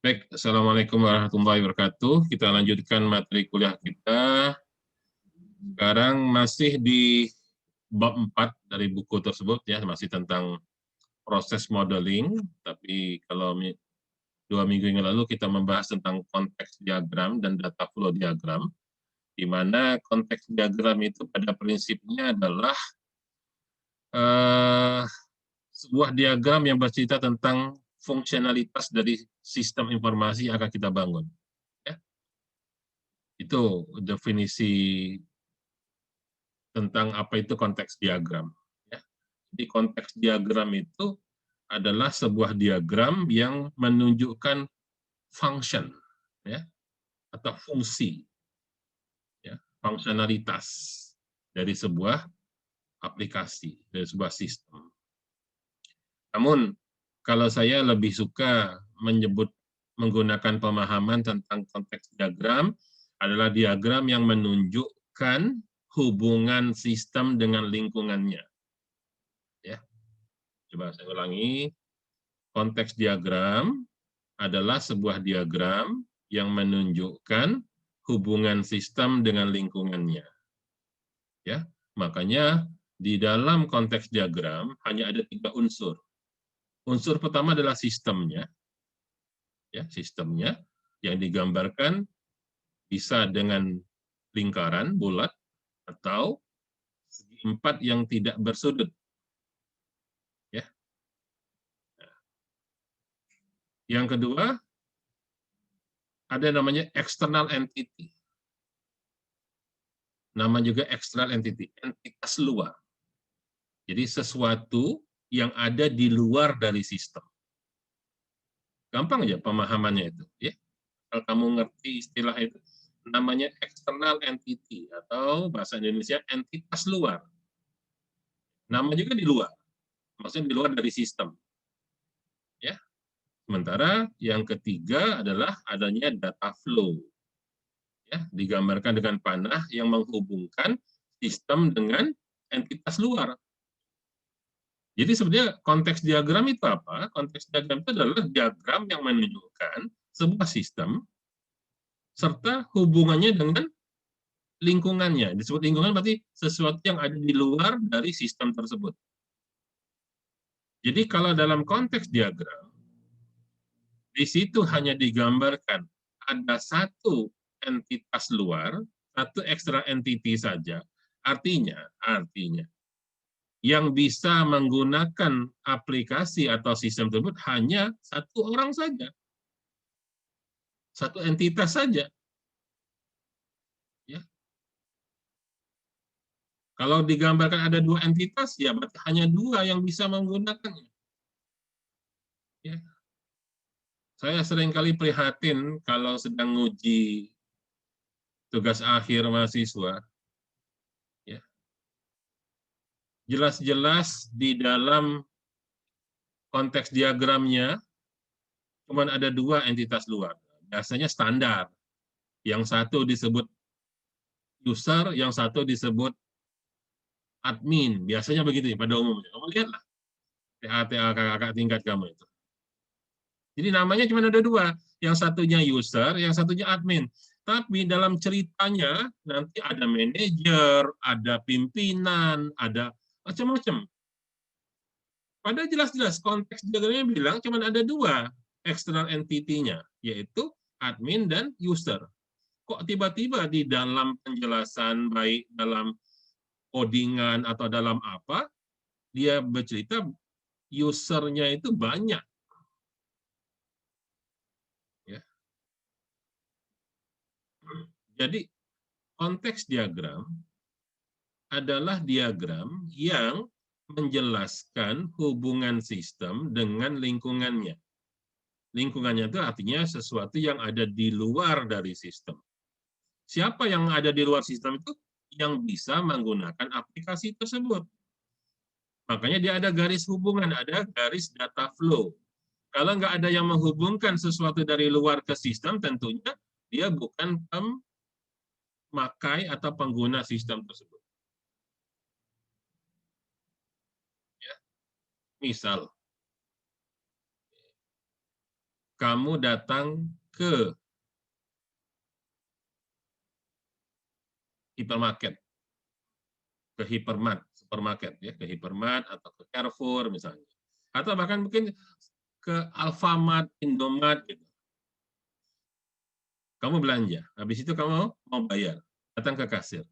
Baik, Assalamualaikum warahmatullahi wabarakatuh. Kita lanjutkan materi kuliah kita. Sekarang masih di bab 4 dari buku tersebut, ya, masih tentang proses modeling. Tapi kalau 2 minggu yang lalu kita membahas tentang konteks diagram dan data flow diagram, di mana konteks diagram itu pada prinsipnya adalah eh, sebuah diagram yang bercerita tentang fungsionalitas dari sistem informasi yang akan kita bangun. Ya. Itu definisi tentang apa itu konteks diagram. Ya. Jadi konteks diagram itu adalah sebuah diagram yang menunjukkan function, ya, atau fungsi, ya, fungsionalitas dari sebuah aplikasi, dari sebuah sistem. Namun kalau saya lebih suka menggunakan pemahaman tentang konteks diagram adalah diagram yang menunjukkan hubungan sistem dengan lingkungannya. Ya, coba saya ulangi. Konteks diagram adalah sebuah diagram yang menunjukkan hubungan sistem dengan lingkungannya. Ya, makanya di dalam konteks diagram hanya ada 3 unsur. Unsur pertama adalah sistemnya, ya, sistemnya yang digambarkan bisa dengan lingkaran bulat atau segi empat yang tidak bersudut. Ya. Yang kedua ada namanya external entity. Nama juga external entity, entitas luar. Jadi sesuatu yang ada di luar dari sistem. Gampang aja pemahamannya itu. Ya. Kalau kamu ngerti istilah itu, namanya external entity atau bahasa Indonesia entitas luar. Nama juga di luar, maksudnya di luar dari sistem. Ya. Sementara yang ketiga adalah adanya data flow. Ya, digambarkan dengan panah yang menghubungkan sistem dengan entitas luar. Jadi sebenarnya konteks diagram itu apa? Konteks diagram itu adalah diagram yang menunjukkan sebuah sistem serta hubungannya dengan lingkungannya. Disebut lingkungan berarti sesuatu yang ada di luar dari sistem tersebut. Jadi kalau dalam konteks diagram, di situ hanya digambarkan ada satu entitas luar, satu extra entity saja. Artinya yang bisa menggunakan aplikasi atau sistem tersebut hanya satu orang saja, satu entitas saja. Ya. Kalau digambarkan ada 2 entitas, ya berarti hanya 2 yang bisa menggunakannya. Ya. Saya seringkali prihatin kalau sedang nguji tugas akhir mahasiswa. Ya. Jelas-jelas di dalam konteks diagramnya cuma ada 2 entitas luar. Biasanya standar. Yang satu disebut user, yang satu disebut admin. Biasanya begitu ya, pada umumnya. Kamu lihatlah, TA kakak tingkat kamu itu. Jadi namanya cuma ada 2. Yang satunya user, yang satunya admin. Tapi dalam ceritanya nanti ada manajer, ada pimpinan, ada macam-macam. Padahal jelas-jelas konteks diagramnya bilang cuma ada 2 external entity-nya, yaitu admin dan user. Kok tiba-tiba di dalam penjelasan, baik dalam codingan atau dalam apa, dia bercerita usernya itu banyak. Ya. Jadi konteks diagram adalah diagram yang menjelaskan hubungan sistem dengan lingkungannya. Lingkungannya itu artinya sesuatu yang ada di luar dari sistem. Siapa yang ada di luar sistem itu? Yang bisa menggunakan aplikasi tersebut. Makanya dia ada garis hubungan, ada garis data flow. Kalau nggak ada yang menghubungkan sesuatu dari luar ke sistem, tentunya dia bukan pemakai atau pengguna sistem tersebut. Ya. Misal, kamu datang ke hipermarket, ke hypermart, supermarket ya, ke hypermart atau ke Carrefour misalnya. Atau bahkan mungkin ke Alfamart, Indomart gitu. Kamu belanja, habis itu kamu mau bayar, datang ke kasir.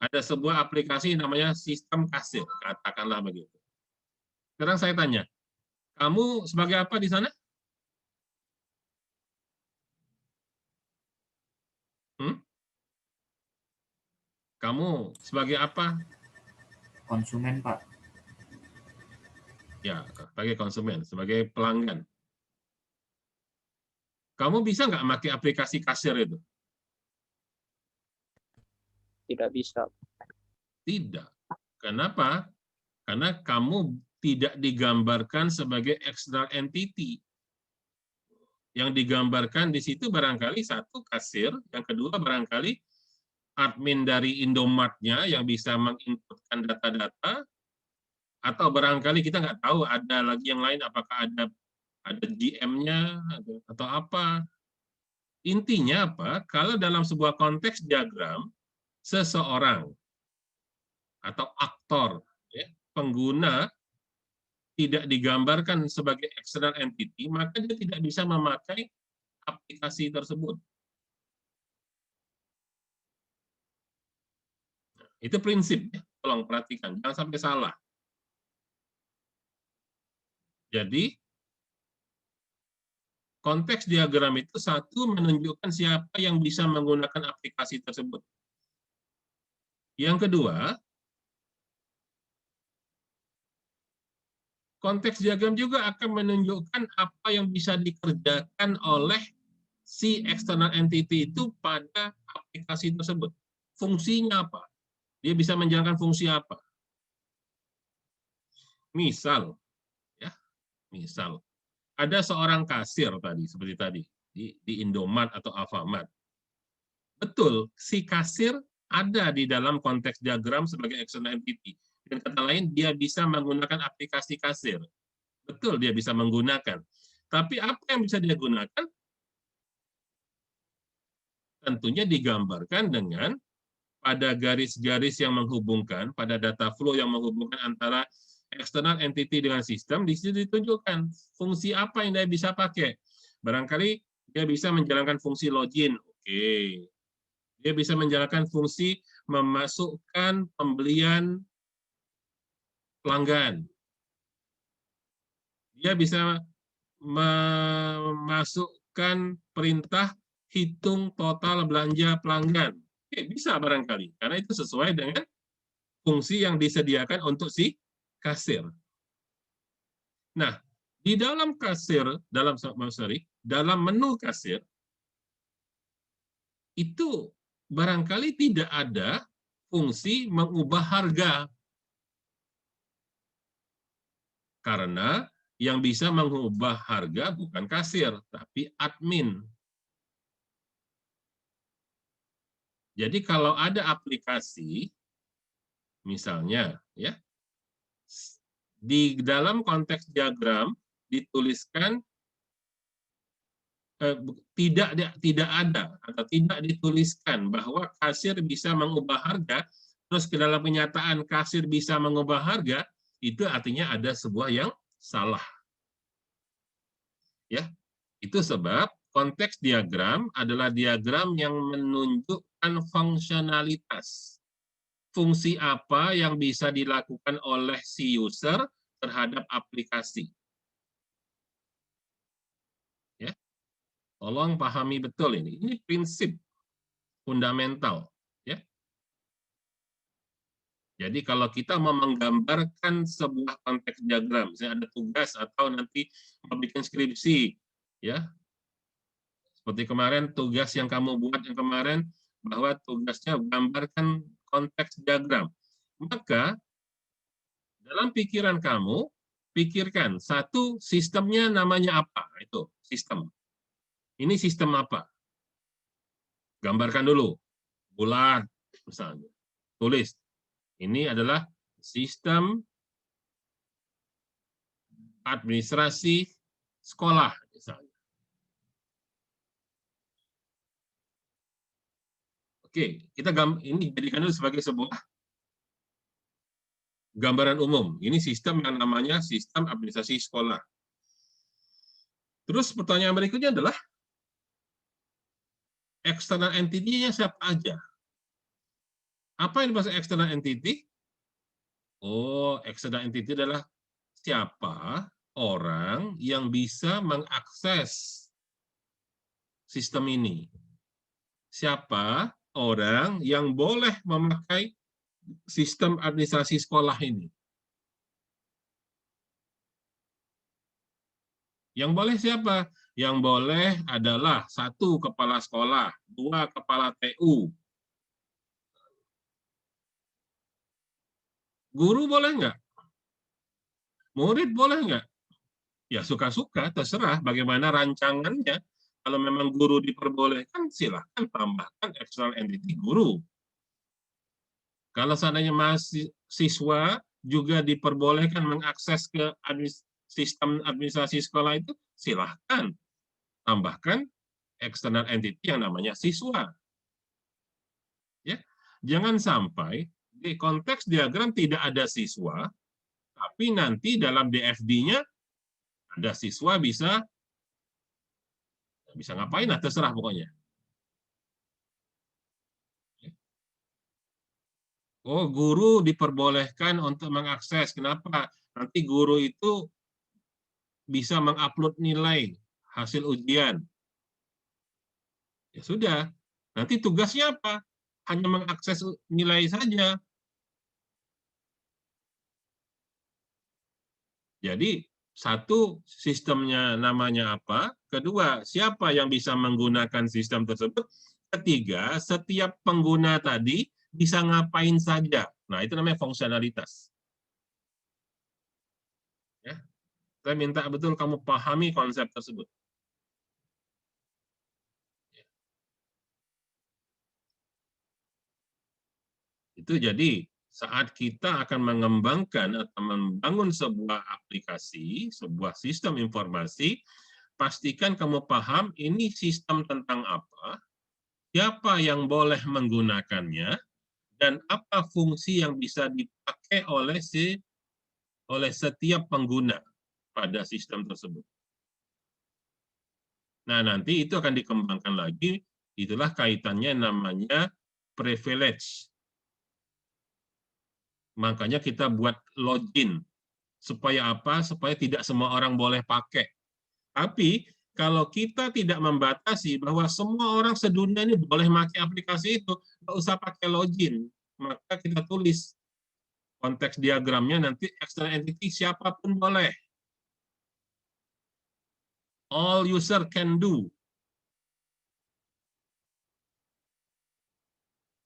Ada sebuah aplikasi namanya sistem kasir, katakanlah begitu. Sekarang saya tanya, kamu sebagai apa di sana? Hmm? Kamu sebagai apa? Konsumen, Pak. Ya, sebagai konsumen, sebagai pelanggan. Kamu bisa nggak pakai aplikasi kasir itu? Tidak bisa. Tidak. Kenapa? Karena kamu tidak digambarkan sebagai external entity. Yang digambarkan di situ barangkali satu kasir, yang kedua barangkali admin dari Indomaret-nya yang bisa menginputkan data-data, atau barangkali kita nggak tahu ada lagi yang lain, apakah ada GM-nya atau apa. Intinya apa? Kalau dalam sebuah konteks diagram, seseorang atau aktor, ya, pengguna tidak digambarkan sebagai external entity, maka dia tidak bisa memakai aplikasi tersebut. Itu prinsip, ya. Tolong perhatikan, jangan sampai salah. Jadi, konteks diagram itu satu menunjukkan siapa yang bisa menggunakan aplikasi tersebut. Yang kedua, konteks diagram juga akan menunjukkan apa yang bisa dikerjakan oleh si external entity itu pada aplikasi tersebut. Fungsinya apa? Dia bisa menjalankan fungsi apa? Misal, ya, misal ada seorang kasir tadi, seperti tadi di Indomaret atau Alfamart. Betul, si kasir ada di dalam konteks diagram sebagai external entity. Dan kata lain, dia bisa menggunakan aplikasi kasir. Betul, dia bisa menggunakan. Tapi apa yang bisa dia gunakan? Tentunya digambarkan dengan pada garis-garis yang menghubungkan, pada data flow yang menghubungkan antara external entity dengan sistem, di situ ditunjukkan fungsi apa yang dia bisa pakai. Barangkali dia bisa menjalankan fungsi login, oke. Dia bisa menjalankan fungsi memasukkan pembelian pelanggan. Dia bisa memasukkan perintah hitung total belanja pelanggan. Bisa barangkali, karena itu sesuai dengan fungsi yang disediakan untuk si kasir. Nah, di dalam kasir, dalam menu kasir, itu barangkali tidak ada fungsi mengubah harga. Karena yang bisa mengubah harga bukan kasir, tapi admin. Jadi kalau ada aplikasi, misalnya, ya, di dalam konteks diagram dituliskan tidak ada atau tidak dituliskan bahwa kasir bisa mengubah harga, terus ke dalam kenyataan kasir bisa mengubah harga, itu artinya ada sebuah yang salah. Ya, itu sebab konteks diagram adalah diagram yang menunjukkan fungsionalitas. Fungsi apa yang bisa dilakukan oleh si user terhadap aplikasi. Ya, tolong pahami betul ini. Ini prinsip fundamental. Ya. Jadi kalau kita mau menggambarkan sebuah konteks diagram, misalnya ada tugas atau nanti mau bikin skripsi, ya, seperti kemarin tugas yang kamu buat yang kemarin, bahwa tugasnya gambarkan konteks diagram. Maka dalam pikiran kamu, pikirkan satu sistemnya namanya apa, itu sistem. Ini sistem apa? Gambarkan dulu, bulat misalnya. Tulis, ini adalah sistem administrasi sekolah. misalnya. Oke, kita ini jadikan dulu sebagai sebuah gambaran umum. Ini sistem yang namanya sistem administrasi sekolah. Terus pertanyaan berikutnya adalah, external entity-nya siapa aja? Apa yang dimaksud external entity? Oh, external entity adalah siapa orang yang bisa mengakses sistem ini. Siapa orang yang boleh memakai sistem administrasi sekolah ini. Yang boleh siapa? Yang boleh adalah 1 kepala sekolah, 2 kepala TU. Guru boleh nggak? Murid boleh nggak? Ya suka-suka, terserah bagaimana rancangannya. Kalau memang guru diperbolehkan, silahkan tambahkan external entity guru. Kalau seandainya mahasiswa juga diperbolehkan mengakses ke sistem administrasi sekolah itu, silahkan tambahkan external entity yang namanya siswa. Ya, jangan sampai di konteks diagram tidak ada siswa, tapi nanti dalam DFD-nya ada siswa bisa ngapain lah, terserah pokoknya. Oh, guru diperbolehkan untuk mengakses. Kenapa? Nanti guru itu bisa mengupload nilai hasil ujian. Ya sudah, nanti tugasnya apa? Hanya mengakses nilai saja. Jadi, 1, sistemnya namanya apa? Kedua, siapa yang bisa menggunakan sistem tersebut? Ketiga, setiap pengguna tadi bisa ngapain saja. Nah, itu namanya fungsionalitas. Ya. Saya minta betul kamu pahami konsep tersebut. Itu jadi saat kita akan mengembangkan atau membangun sebuah aplikasi, sebuah sistem informasi, pastikan kamu paham ini sistem tentang apa, siapa yang boleh menggunakannya, dan apa fungsi yang bisa dipakai oleh setiap pengguna pada sistem tersebut. Nah, nanti itu akan dikembangkan lagi, itulah kaitannya namanya privilege. Makanya kita buat login. Supaya apa? Supaya tidak semua orang boleh pakai. Tapi kalau kita tidak membatasi bahwa semua orang sedunia ini boleh pakai aplikasi itu, nggak usah pakai login. Maka kita tulis konteks diagramnya nanti external entity siapapun boleh. All user can do.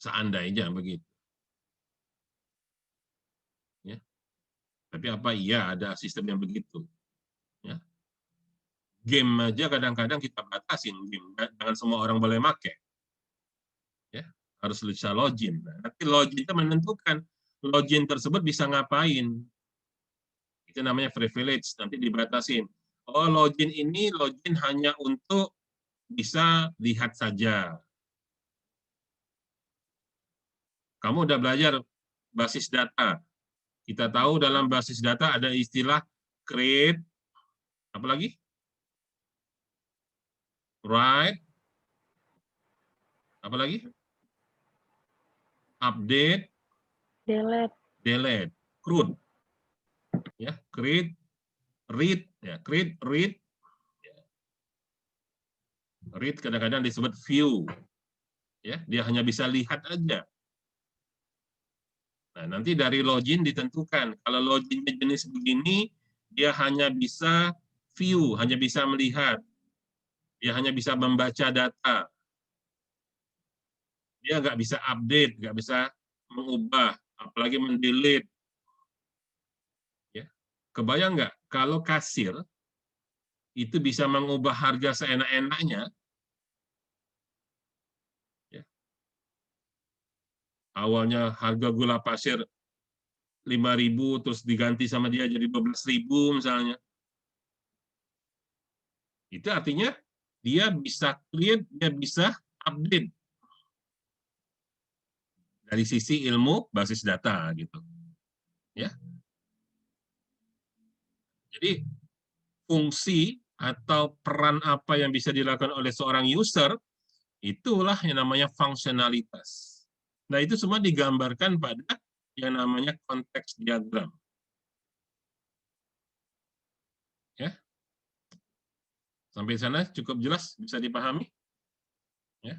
Seandainya begitu. Ya. Tapi apa iya ada sistem yang begitu? Ya. Game aja kadang-kadang kita batasin game, jangan semua orang boleh pakai. Ya, harus bisa login. Nah, nanti login itu menentukan login tersebut bisa ngapain. Itu namanya privilege, nanti dibatasin. Oh, login ini login hanya untuk bisa lihat saja. Kamu udah belajar basis data. Kita tahu dalam basis data ada istilah create, apa lagi? Write, apa lagi? Update, delete, CRUD. Ya, create, read, ya, create, read. Read kadang-kadang disebut view. Ya, dia hanya bisa lihat aja. Nah, nanti dari login ditentukan. Kalau loginnya jenis begini, dia hanya bisa view, hanya bisa melihat. Dia hanya bisa membaca data. Dia nggak bisa update, nggak bisa mengubah, apalagi mendelete. Ya. Kebayang nggak kalau kasir itu bisa mengubah harga seenak-enaknya? Ya. Awalnya harga gula pasir 5.000 terus diganti sama dia jadi 12.000 misalnya. Itu artinya dia bisa create, dia bisa update dari sisi ilmu basis data gitu. Ya. Jadi fungsi atau peran apa yang bisa dilakukan oleh seorang user, itulah yang namanya fungsionalitas. Nah, itu semua digambarkan pada yang namanya konteks diagram. Ya. Sampai sana cukup jelas, bisa dipahami? Ya.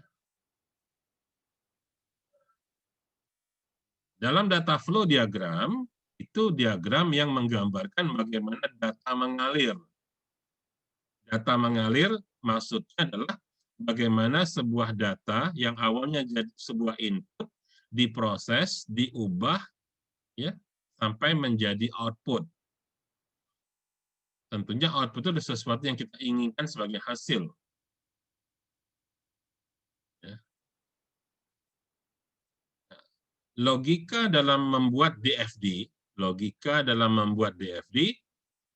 Dalam data flow diagram, itu diagram yang menggambarkan bagaimana data mengalir. Data mengalir maksudnya adalah bagaimana sebuah data yang awalnya jadi sebuah input diproses, diubah, ya, sampai menjadi output. Tentunya output itu adalah sesuatu yang kita inginkan sebagai hasil. Ya. Logika dalam membuat DFD,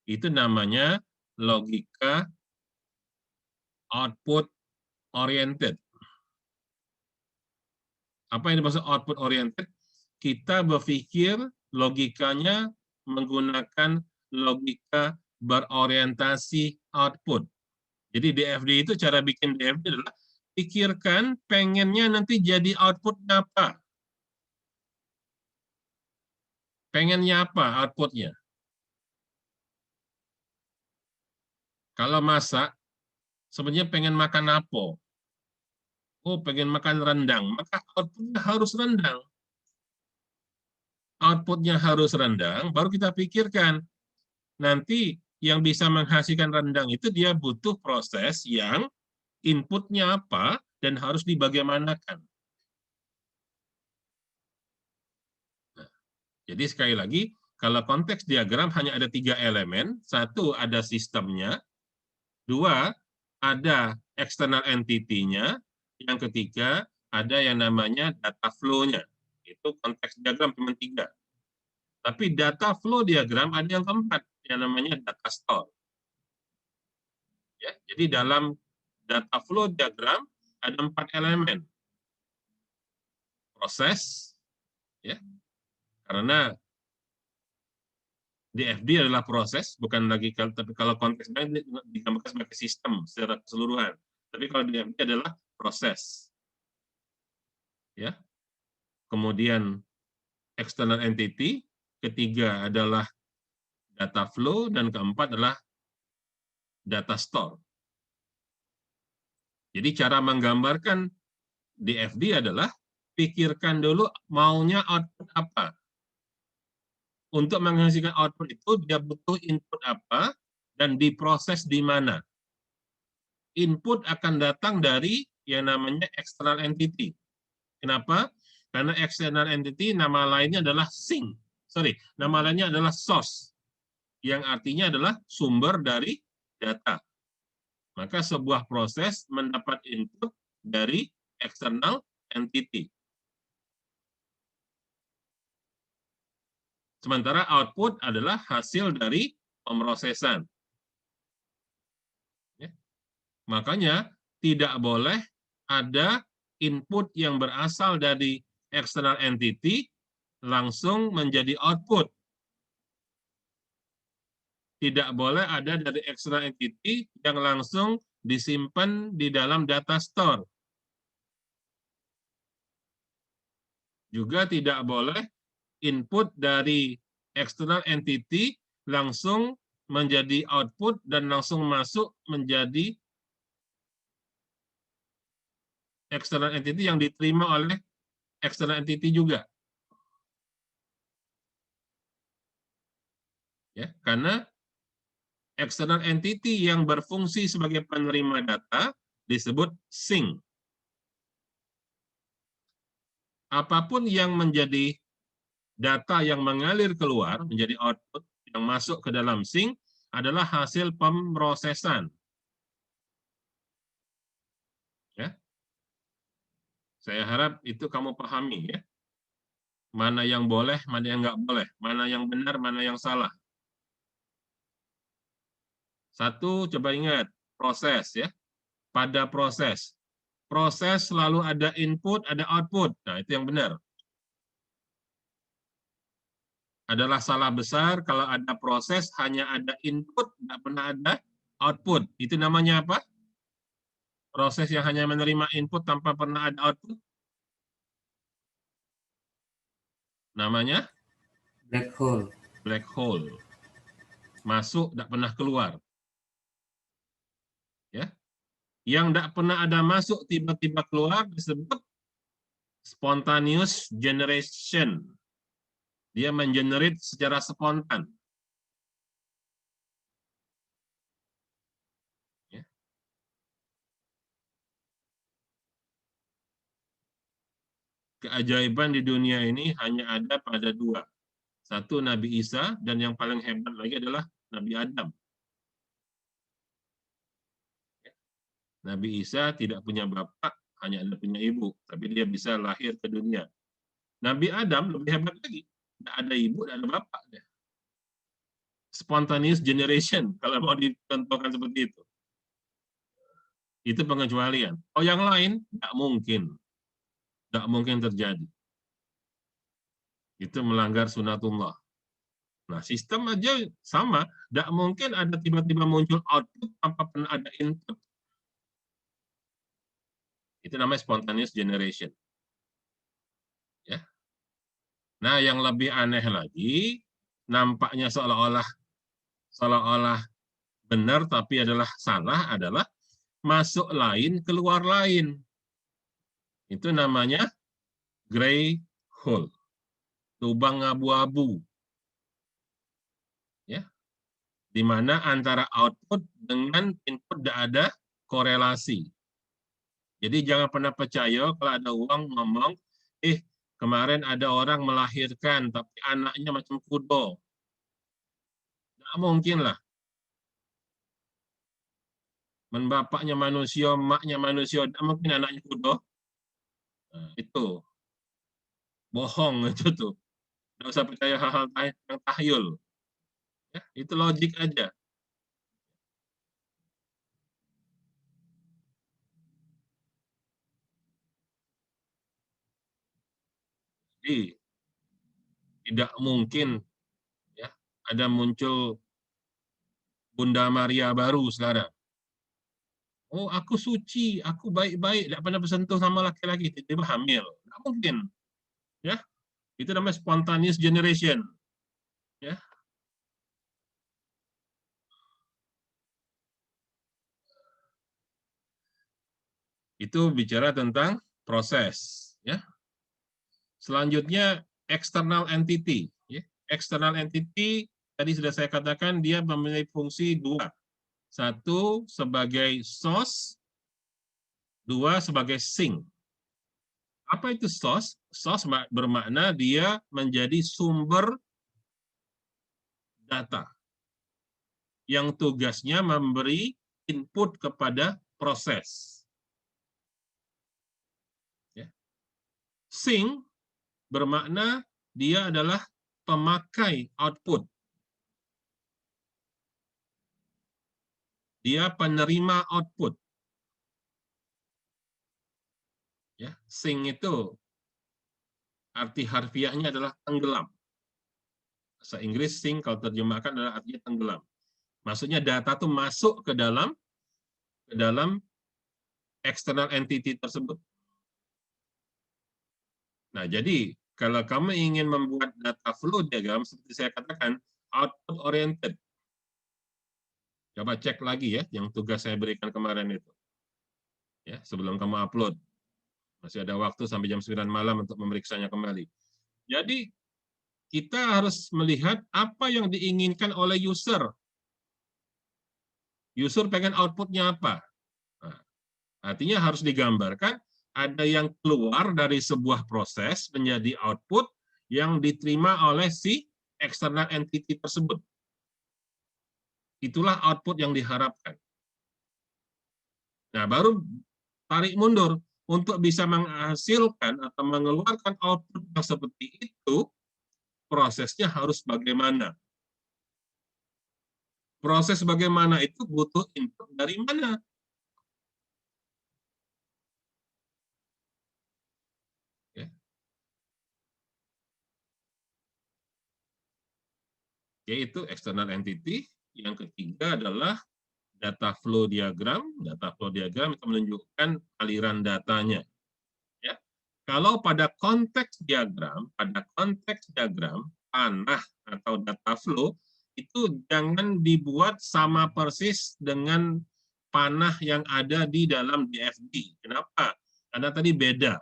itu namanya logika output oriented. Apa yang dimaksud output oriented? Kita berpikir logikanya menggunakan logika berorientasi output. Jadi DFD itu, cara bikin DFD adalah pikirkan pengennya nanti jadi outputnya apa. Pengennya apa outputnya? Kalau masak, sebenarnya pengen makan apa? Oh, pengen makan rendang, maka outputnya harus rendang. Outputnya harus rendang, baru kita pikirkan, nanti yang bisa menghasilkan rendang itu dia butuh proses yang inputnya apa dan harus dibagaimanakan. Nah, jadi sekali lagi, kalau konteks diagram hanya ada 3 elemen, 1 ada sistemnya, 2 ada external entity-nya, yang ketiga ada yang namanya data flow-nya. Itu konteks diagram cuma 3. Tapi data flow diagram ada yang keempat, yang namanya data store. Ya, jadi dalam data flow diagram ada 4 elemen. Proses, ya, karena DFD adalah proses, bukan lagi, tapi kalau konteksnya digambarkan sebagai sistem secara keseluruhan. Tapi kalau DFD adalah proses. Ya. Kemudian external entity, ketiga adalah data flow, dan keempat adalah data store. Jadi cara menggambarkan DFD adalah pikirkan dulu maunya output apa. Untuk menghasilkan output itu dia butuh input apa dan diproses di mana. Input akan datang dari yang namanya external entity. Kenapa? Karena external entity nama lainnya adalah sink. Nama lainnya adalah source, yang artinya adalah sumber dari data. Maka sebuah proses mendapat input dari external entity. Sementara output adalah hasil dari pemrosesan. Ya. Makanya tidak boleh ada input yang berasal dari external entity langsung menjadi output. Tidak boleh ada dari external entity yang langsung disimpan di dalam data store. Juga tidak boleh input dari external entity langsung menjadi output dan langsung masuk menjadi external entity yang diterima oleh external entity juga. Ya, karena external entity yang berfungsi sebagai penerima data disebut sink. Apapun yang menjadi data yang mengalir keluar menjadi output yang masuk ke dalam sink adalah hasil pemrosesan. Ya. Saya harap itu kamu pahami, ya. Mana yang boleh, mana yang nggak boleh, mana yang benar, mana yang salah. Satu, coba ingat, proses ya. Pada proses. Proses selalu ada input, ada output. Nah, itu yang benar. Adalah salah besar kalau ada proses hanya ada input, tidak pernah ada output. Itu namanya apa? Proses yang hanya menerima input tanpa pernah ada output. Namanya Black hole. black hole. Masuk, tidak pernah keluar. Ya. Yang tidak pernah ada masuk, tiba-tiba keluar, disebut spontaneous generation. Dia mengenerate secara spontan. Ya. Keajaiban di dunia ini hanya ada pada dua. Satu Nabi Isa, dan yang paling hebat lagi adalah Nabi Adam. Nabi Isa tidak punya bapak, hanya ada punya ibu, tapi dia bisa lahir ke dunia. Nabi Adam lebih hebat lagi. Tidak ada ibu, tidak ada bapak. Spontaneous generation, kalau mau ditentukan seperti itu. Itu pengecualian. Oh, yang lain, tidak mungkin. Tidak mungkin terjadi. Itu melanggar sunatullah. Nah, sistem aja sama. Tidak mungkin ada tiba-tiba muncul output tanpa pernah ada input. Itu namanya spontaneous generation. Ya. Nah, yang lebih aneh lagi, nampaknya seolah-olah benar tapi adalah salah adalah masuk lain, keluar lain. Itu namanya gray hole. Lubang abu-abu. Ya. Di mana antara output dengan input tidak ada korelasi. Jadi jangan pernah percaya kalau ada orang ngomong, kemarin ada orang melahirkan, tapi anaknya macam kuda. Tidak mungkin lah. Bapaknya manusia, maknya manusia, tidak mungkin anaknya kuda. Nah, itu. Bohong itu tuh. Tidak usah percaya hal-hal yang tahyul. Ya, itu logik aja. Jadi, tidak mungkin ya ada muncul Bunda Maria baru sekarang. Oh, aku suci, aku baik-baik, tidak pernah bersentuh sama laki-laki, tiba-tiba hamil. Tidak mungkin. Ya, itu namanya spontaneous generation. Ya. Itu bicara tentang proses. Ya. Selanjutnya, external entity. Ya. External entity, tadi sudah saya katakan, dia memiliki fungsi dua. Satu, sebagai source. Dua, sebagai sink. Apa itu source? Source bermakna dia menjadi sumber data yang tugasnya memberi input kepada proses. Ya. Sink bermakna dia adalah pemakai output. Dia penerima output. Ya, sink itu arti harfiahnya adalah tenggelam. Bahasa Inggris sink kalau terjemahkan adalah artinya tenggelam. Maksudnya data itu masuk ke dalam external entity tersebut. Nah, jadi kalau kamu ingin membuat data flow diagram, seperti saya katakan, output oriented. Coba cek lagi ya, yang tugas saya berikan kemarin itu. Ya, sebelum kamu upload. Masih ada waktu sampai jam 9 malam untuk memeriksanya kembali. Jadi, kita harus melihat apa yang diinginkan oleh user. User pengen outputnya apa? Nah, artinya harus digambarkan ada yang keluar dari sebuah proses menjadi output yang diterima oleh si external entity tersebut. Itulah output yang diharapkan. Nah, baru tarik mundur. Untuk bisa menghasilkan atau mengeluarkan output yang seperti itu, prosesnya harus bagaimana? Proses bagaimana itu butuh input dari mana? Ya. Yaitu external entity. Yang ketiga adalah data flow diagram. Data flow diagram itu menunjukkan aliran datanya. Ya. Kalau pada konteks diagram, panah atau data flow itu jangan dibuat sama persis dengan panah yang ada di dalam DFD. Kenapa? Karena tadi beda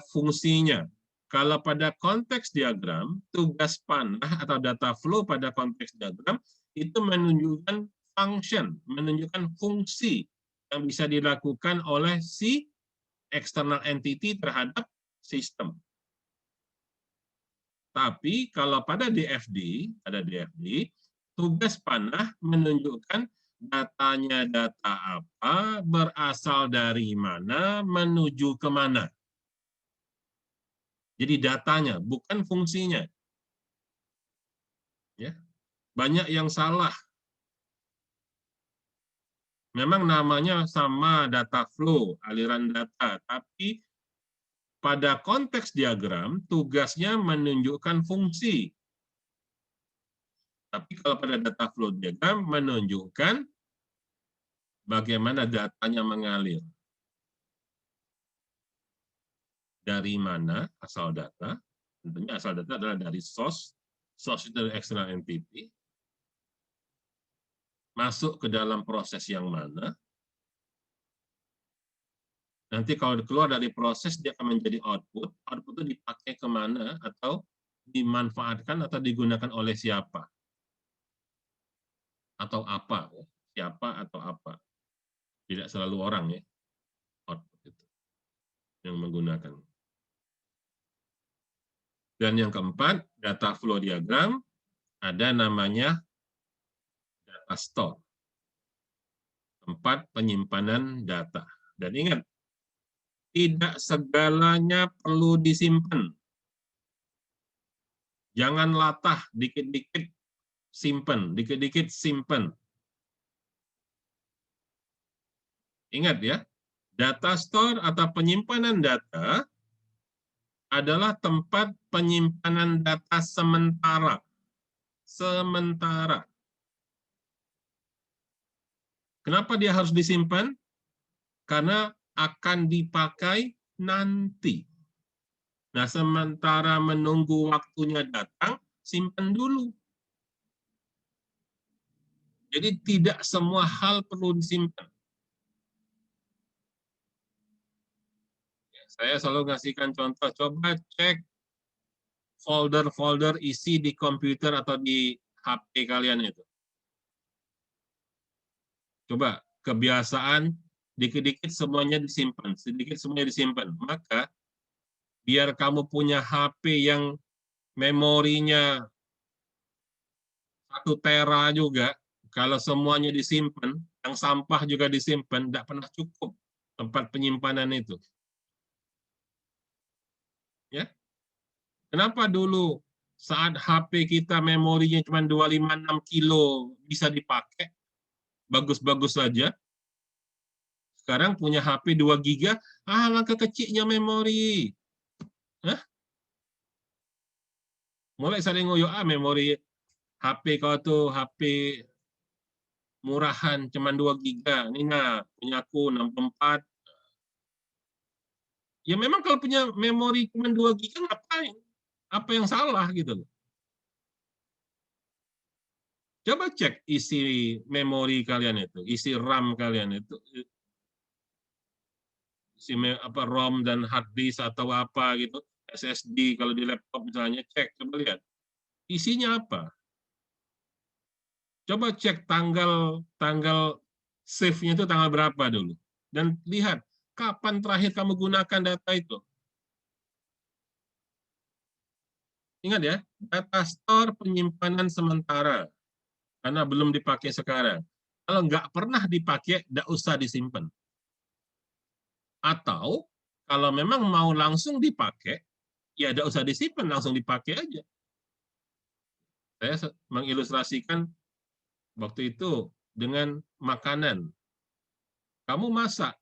fungsinya. Kalau pada konteks diagram, tugas panah atau data flow pada konteks diagram itu menunjukkan function, menunjukkan fungsi yang bisa dilakukan oleh si external entity terhadap sistem. Tapi kalau pada DFD, tugas panah menunjukkan datanya data apa, berasal dari mana, menuju kemana. Jadi datanya, bukan fungsinya. Ya. Banyak yang salah. Memang namanya sama data flow, aliran data, tapi pada konteks diagram, tugasnya menunjukkan fungsi. Tapi kalau pada data flow diagram, menunjukkan bagaimana datanya mengalir. Dari mana asal data? Tentunya asal data adalah dari source itu dari external entity, masuk ke dalam proses yang mana, nanti kalau keluar dari proses, dia akan menjadi output itu dipakai kemana, atau dimanfaatkan, atau digunakan oleh siapa, atau apa, siapa atau apa. Tidak selalu orang ya, output itu yang menggunakan. Dan yang keempat, data flow diagram, ada namanya data store, tempat penyimpanan data. Dan ingat, tidak segalanya perlu disimpan. Jangan latah, dikit-dikit simpen, dikit-dikit simpen. Ingat ya, data store atau penyimpanan data adalah tempat penyimpanan data sementara. Sementara. Kenapa dia harus disimpan? Karena akan dipakai nanti. Nah, sementara menunggu waktunya datang, simpan dulu. Jadi tidak semua hal perlu disimpan. Saya selalu ngasihkan contoh, coba cek folder-folder isi di komputer atau di HP kalian itu. Coba, kebiasaan dikit-dikit semuanya disimpan, sedikit semuanya disimpan. Maka, biar kamu punya HP yang memorinya 1 tera juga, kalau semuanya disimpan, yang sampah juga disimpan, tidak pernah cukup tempat penyimpanan itu. Ya. Kenapa dulu saat HP kita memorinya cuma 256 kilo bisa dipakai, bagus-bagus saja. Sekarang punya HP 2 giga, langkah kecilnya memori. Hah? Mulai saling ngoyo, memori HP kau tuh HP murahan, cuma 2 giga. Ini nah, punya aku 64. Ya memang kalau punya memori cuma 2 giga ngapain? Apa yang salah gitu loh. Coba cek isi memori kalian itu, isi RAM kalian itu, isi ROM dan hard disk atau apa gitu, SSD kalau di laptop misalnya, cek, coba lihat. Isinya apa? Coba cek tanggal save-nya itu tanggal berapa dulu. Dan lihat, kapan terakhir kamu gunakan data itu. Ingat ya, data store penyimpanan sementara. Karena belum dipakai sekarang. Kalau nggak pernah dipakai, nggak usah disimpan. Atau, kalau memang mau langsung dipakai, ya nggak usah disimpan, langsung dipakai aja. Saya mengilustrasikan waktu itu dengan makanan. Kamu masak.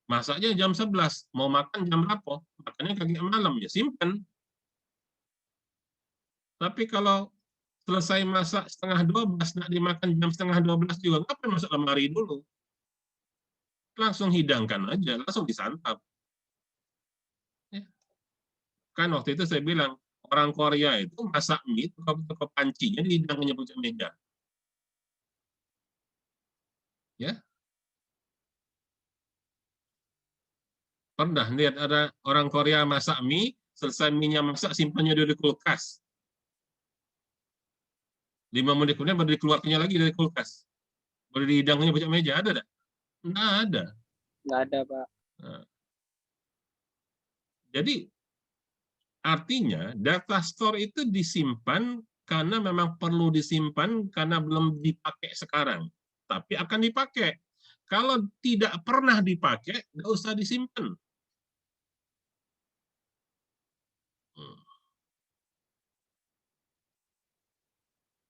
Masaknya jam 11, mau makan jam berapa? Makannya kagak malam, ya simpen. Tapi kalau selesai masak setengah 12, nak dimakan jam setengah 12 juga, ngapain masuk lemari dulu? Langsung hidangkan aja, langsung disantap. Ya. Kan waktu itu saya bilang, orang Korea itu masak mie, ke pancinya dihidangkannya pucuk meja. Ya, pernah lihat ada orang Korea masak mie, selesai mie-nya masak, simpannya di kulkas. 5 menit kemudian baru dikeluarkannya lagi dari kulkas. Baru dihidangkannya pucuk meja, ada enggak? Nggak ada. Nggak ada, Pak. Nah, jadi artinya data store itu disimpan karena memang perlu disimpan karena belum dipakai sekarang, tapi akan dipakai. Kalau tidak pernah dipakai, nggak usah disimpan.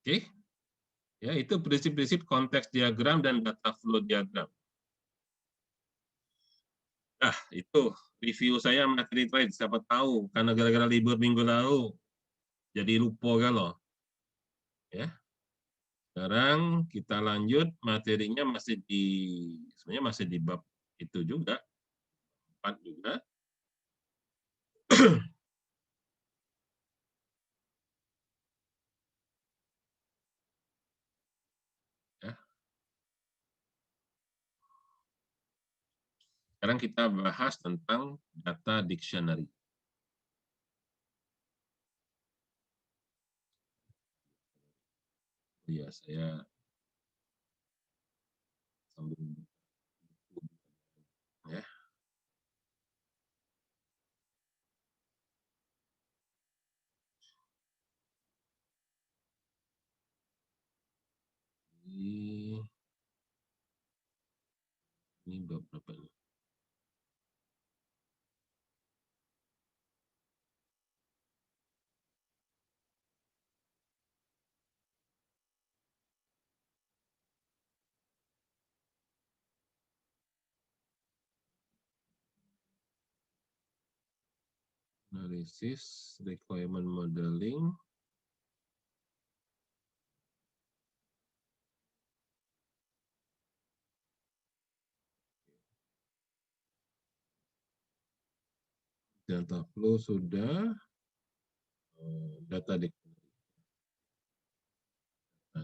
Oke, ya itu prinsip-prinsip konteks diagram dan data flow diagram. Nah, itu review saya materi trade, siapa tahu karena gara-gara libur minggu lalu jadi lupa kalau ya. Sekarang kita lanjut, materinya masih sebenarnya masih di bab itu juga, 4 juga. Ya. Sekarang kita bahas tentang data dictionary. Iya, saya sambil ya. Ini bab berapa ini? Analisis, requirement modeling, data flow sudah, data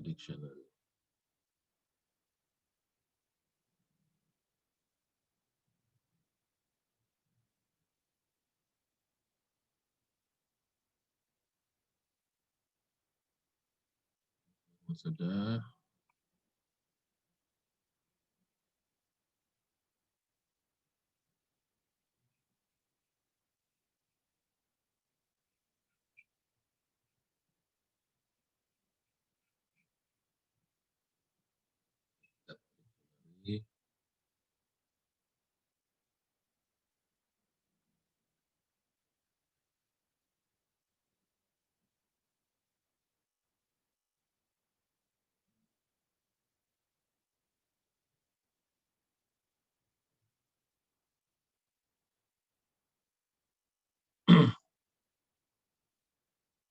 dictionary. Sudah.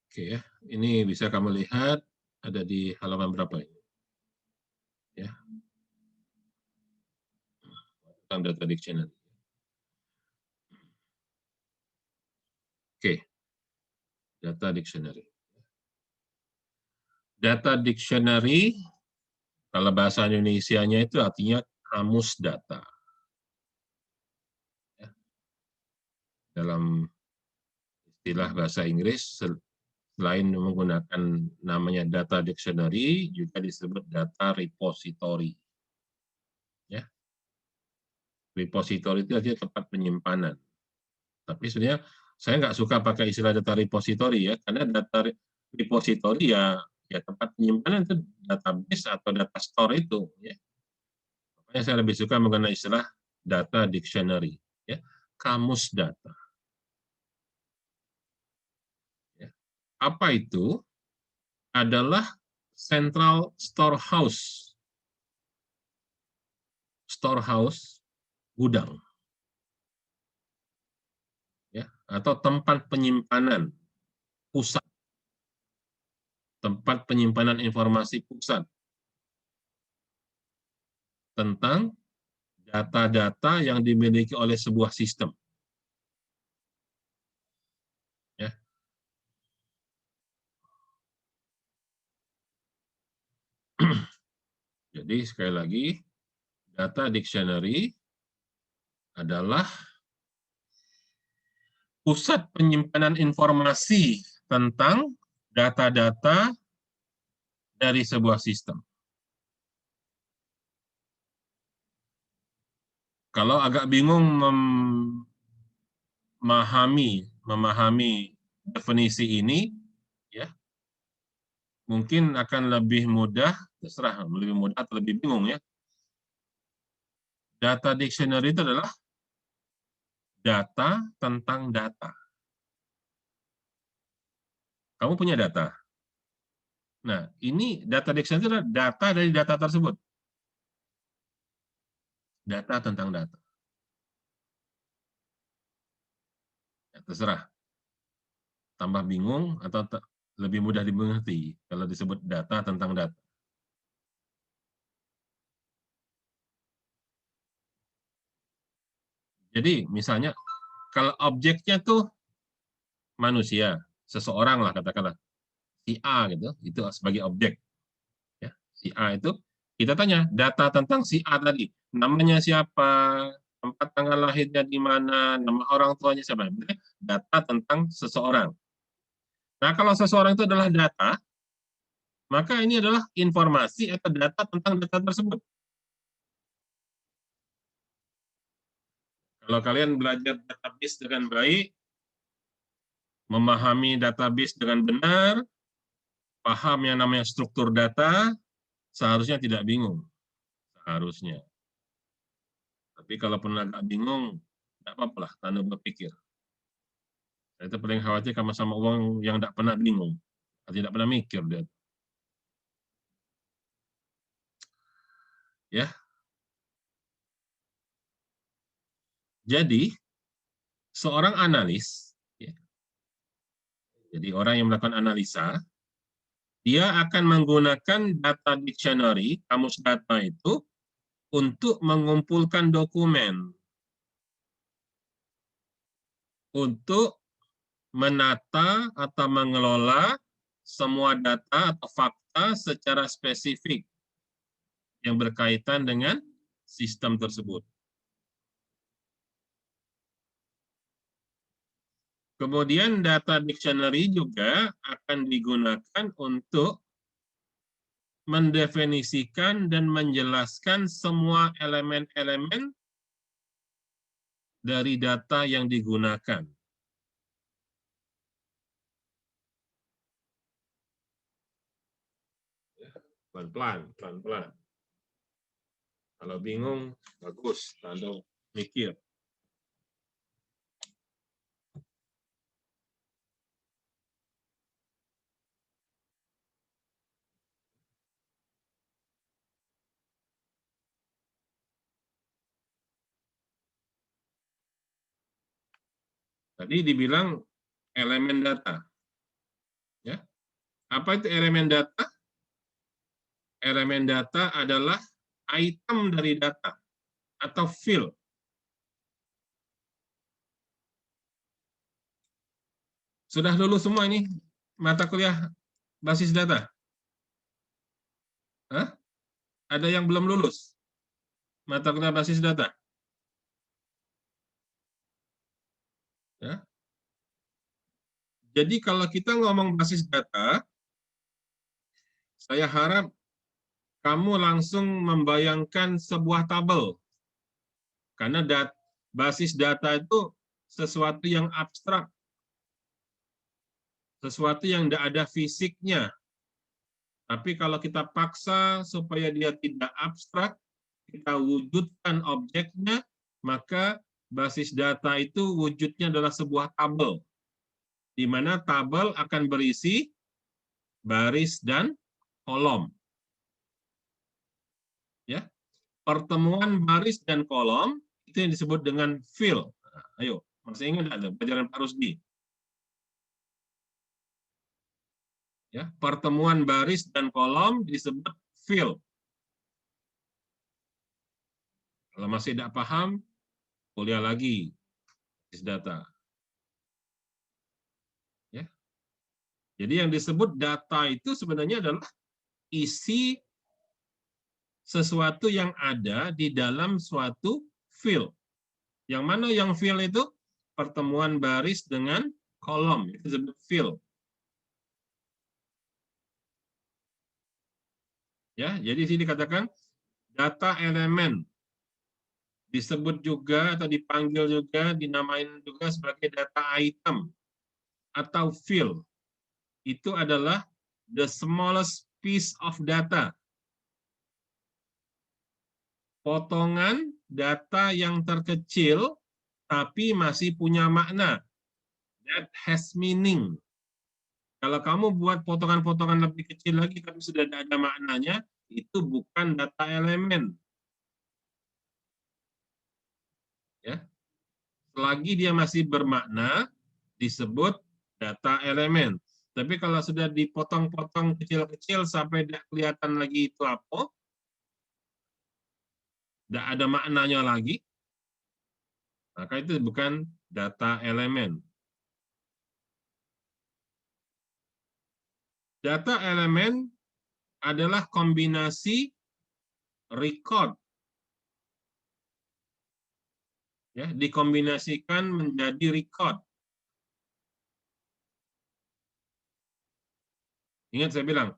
Oke ya, ini bisa kamu lihat ada di halaman berapa ini? Ya, tentang data dictionary. Oke, data dictionary. Data dictionary, kalau bahasa Indonesianya itu artinya kamus data. Ya. Dalam istilah bahasa Inggris, selain menggunakan namanya data dictionary, juga disebut data repository. Ya. Repository itu artinya tempat penyimpanan. Tapi sebenarnya saya nggak suka pakai istilah data repository ya, karena data repository ya tempat penyimpanan itu database atau data store itu. Ya. Makanya saya lebih suka menggunakan istilah data dictionary, ya, kamus data. Ya. Apa itu? Adalah central storehouse. Storehouse, gudang. Ya, atau tempat penyimpanan pusat. Tempat penyimpanan informasi pusat tentang data-data yang dimiliki oleh sebuah sistem. Ya. Jadi sekali lagi, data dictionary adalah pusat penyimpanan informasi tentang data-data dari sebuah sistem. Kalau agak bingung memahami definisi ini, ya mungkin akan lebih mudah, terserah lebih mudah atau lebih bingung ya. Data dictionary itu adalah data tentang data. Kamu punya data. Nah, ini data dictionary itu adalah data dari data tersebut. Data tentang data. Ya, terserah. Tambah bingung atau lebih mudah dimengerti kalau disebut data tentang data. Jadi, misalnya, kalau objeknya tuh manusia, seseorang lah katakanlah, si A gitu, itu sebagai objek. Ya, si A itu, kita tanya data tentang si A tadi, namanya siapa, tempat tanggal lahirnya di mana, nama orang tuanya siapa, data tentang seseorang. Nah, kalau seseorang itu adalah data, maka ini adalah informasi atau data tentang data tersebut. Kalau kalian belajar database dengan baik, memahami database dengan benar, paham yang namanya struktur data, seharusnya tidak bingung. Seharusnya. Tapi kalaupun agak bingung, tidak apa-apa lah, tanda berpikir. Saya itu paling khawatir sama uang yang tidak pernah bingung, tidak pernah mikir dia. Ya. Jadi, seorang analis, ya, jadi orang yang melakukan analisa, dia akan menggunakan data dictionary, kamus data itu, untuk mengumpulkan dokumen, untuk menata atau mengelola semua data atau fakta secara spesifik yang berkaitan dengan sistem tersebut. Kemudian data dictionary juga akan digunakan untuk mendefinisikan dan menjelaskan semua elemen-elemen dari data yang digunakan. Pelan-pelan, pelan-pelan. Kalau bingung, bagus, tanda mikir. Tadi dibilang elemen data. Ya. Apa itu elemen data? Elemen data adalah item dari data atau field. Sudah lulus semua ini mata kuliah basis data? Hah? Ada yang belum lulus mata kuliah basis data? Ya. Jadi kalau kita ngomong basis data, saya harap kamu langsung membayangkan sebuah tabel. Karena basis data itu sesuatu yang abstrak. Sesuatu yang tidak ada fisiknya. Tapi kalau kita paksa supaya dia tidak abstrak, kita wujudkan objeknya, maka basis data itu wujudnya adalah sebuah tabel. Di mana tabel akan berisi baris dan kolom. Ya, pertemuan baris dan kolom itu yang disebut dengan fill. Nah, ayo, masih ingat ada pelajaran Pak Rusdi? Ya, pertemuan baris dan kolom disebut fill. Kalau masih tidak paham, kuliah lagi basis data. Ya. Jadi yang disebut data itu sebenarnya adalah isi sesuatu yang ada di dalam suatu field. Yang mana yang field itu? Pertemuan baris dengan kolom. Itu disebut field. Ya, jadi sini dikatakan data elemen. Disebut juga atau dipanggil juga, dinamain juga sebagai data item atau field. Itu adalah the smallest piece of data. Potongan data yang terkecil tapi masih punya makna. That has meaning. Kalau kamu buat potongan-potongan lebih kecil lagi tapi sudah ada maknanya, itu bukan data elemen. Ya. Selagi dia masih bermakna, disebut data elemen. Tapi kalau sudah dipotong-potong kecil-kecil sampai tidak kelihatan lagi itu apa, tidak ada maknanya lagi, maka itu bukan data elemen. Data elemen adalah kombinasi record, ya, dikombinasikan menjadi record. Ingat saya bilang,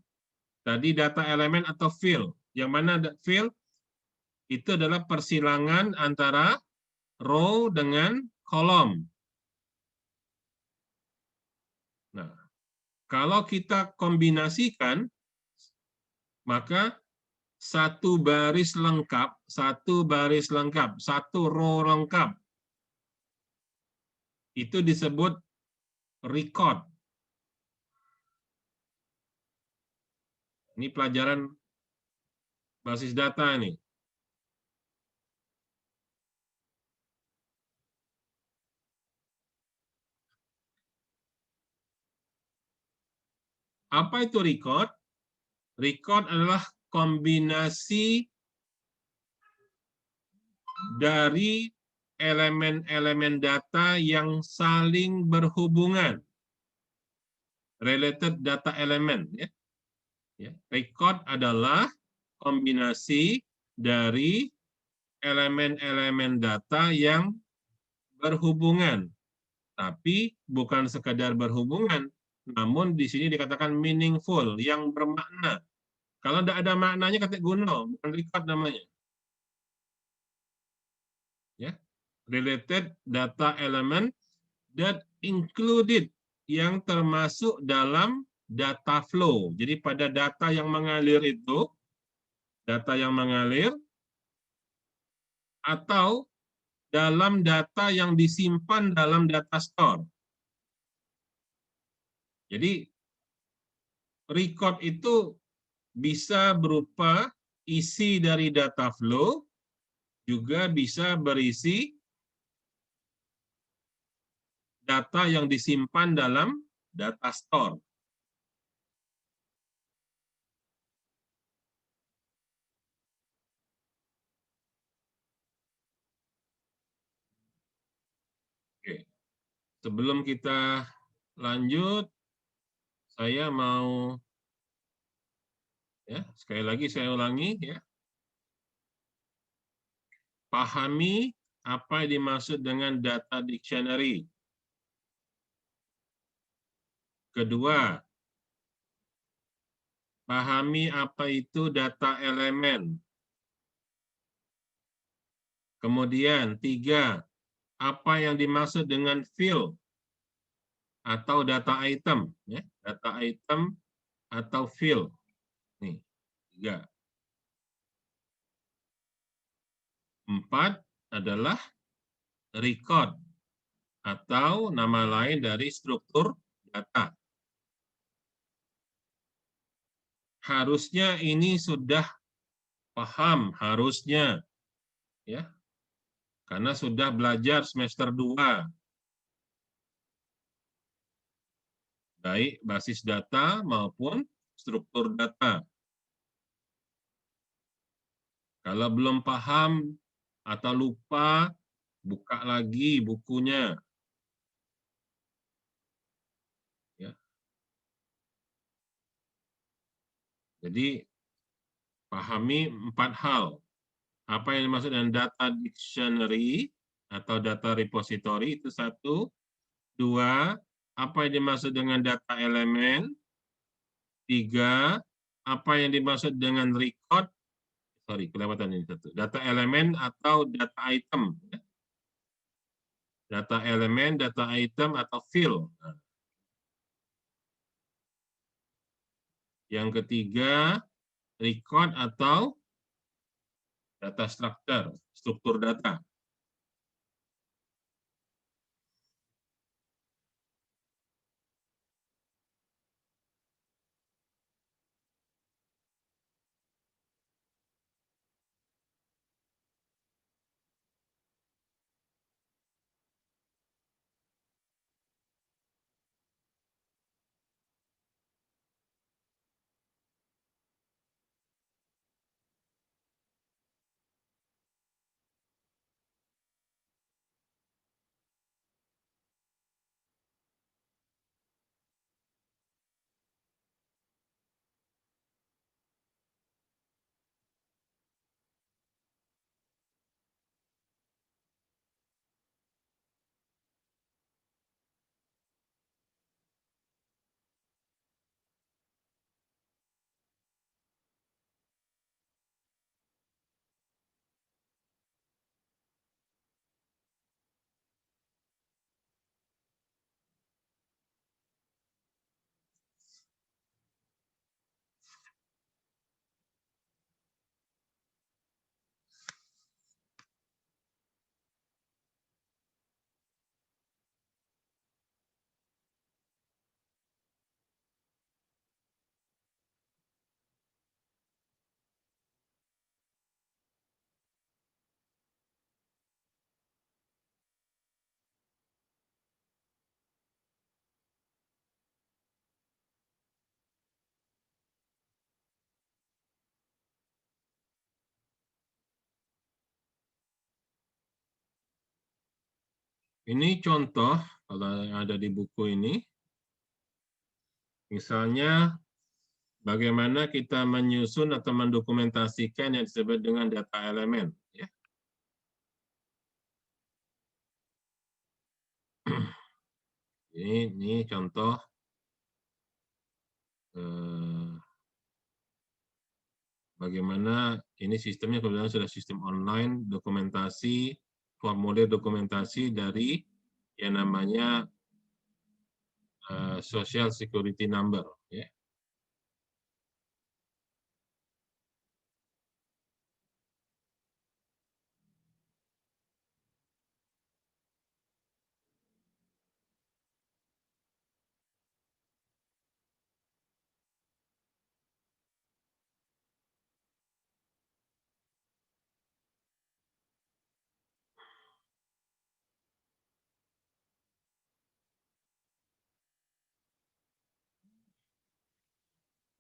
tadi data elemen atau field. Yang mana field? Itu adalah persilangan antara row dengan kolom. Nah, kalau kita kombinasikan, maka satu baris lengkap, satu row lengkap, itu disebut record. Ini pelajaran basis data ini. Apa itu record? Record adalah kombinasi dari elemen-elemen data yang saling berhubungan. Related data element. Ya. Record adalah kombinasi dari elemen-elemen data yang berhubungan. Tapi bukan sekadar berhubungan, namun di sini dikatakan meaningful, yang bermakna. Kalau tidak ada maknanya, kata guna, bukan record namanya. Ya. Related data element that included, yang termasuk dalam data flow. Jadi pada data yang mengalir itu, data yang mengalir, atau dalam data yang disimpan dalam data store. Jadi record itu bisa berupa isi dari data flow, juga bisa berisi data yang disimpan dalam data store. Oke. Sebelum kita lanjut, saya mau, ya, sekali lagi saya ulangi, ya. Pahami apa yang dimaksud dengan data dictionary. Kedua, pahami apa itu data elemen. Kemudian, tiga, apa yang dimaksud dengan field atau data item, ya, data item atau field. Nih, tiga. Empat adalah record atau nama lain dari struktur data. harusnya ini sudah paham, harusnya, ya, karena sudah belajar semester 2, baik basis data maupun struktur data. Kalau belum paham atau lupa, buka lagi bukunya. Ya. Jadi, pahami 4 hal. Apa yang dimaksud dengan data dictionary atau data repository itu 1. 2, apa yang dimaksud dengan data elemen. 3, apa yang dimaksud dengan record. Sorry, kelewatan ini satu. Data elemen atau data item. Data elemen, data item, atau field. Nah. Yang ketiga, record atau data structure, struktur data. Ini contoh, kalau yang ada di buku ini, misalnya bagaimana kita menyusun atau mendokumentasikan yang disebut dengan data elemen. Ya. Ini contoh bagaimana ini sistemnya kebetulan sudah sistem online, dokumentasi, formulir dokumentasi dari yang namanya Social Security Number. Ya.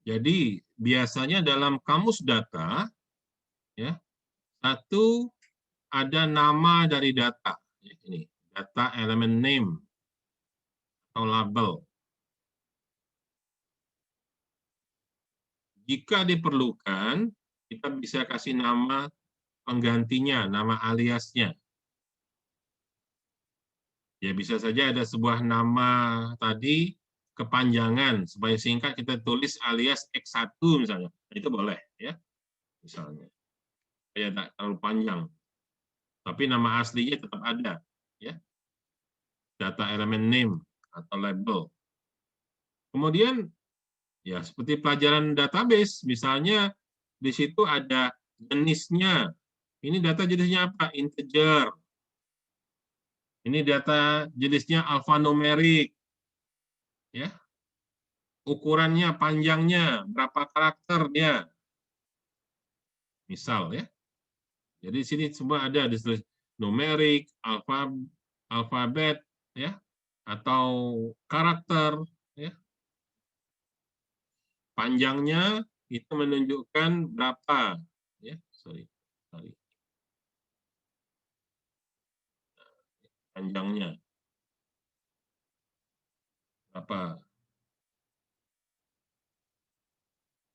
Jadi biasanya dalam kamus data, ya, satu ada nama dari data. Ini data elemen name atau label. Jika diperlukan, kita bisa kasih nama penggantinya, nama aliasnya. Ya bisa saja ada sebuah nama tadi kepanjangan, supaya singkat kita tulis alias X1 misalnya. Itu boleh, ya, misalnya. Ya tak terlalu panjang. Tapi nama aslinya tetap ada, ya. Data elemen name atau label. Kemudian ya seperti pelajaran database, misalnya di situ ada jenisnya. Ini data jenisnya apa? Integer. Ini data jenisnya alfanumerik. Ya. ukurannya, panjangnya, berapa karakter dia. Misal ya. Jadi di sini semua ada ditulis numerik, alfabet ya, atau karakter ya. Panjangnya itu menunjukkan berapa ya, sorry. Panjangnya apa.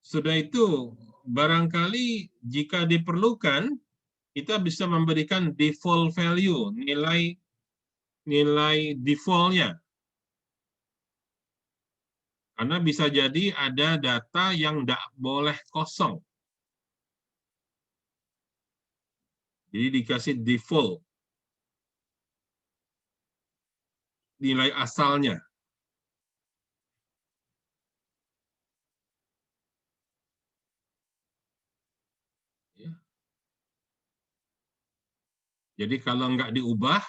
Sudah itu, barangkali jika diperlukan, kita bisa memberikan default value, nilai default-nya. Karena bisa jadi ada data yang tidak boleh kosong. Jadi dikasih default, nilai asalnya. Jadi kalau nggak diubah,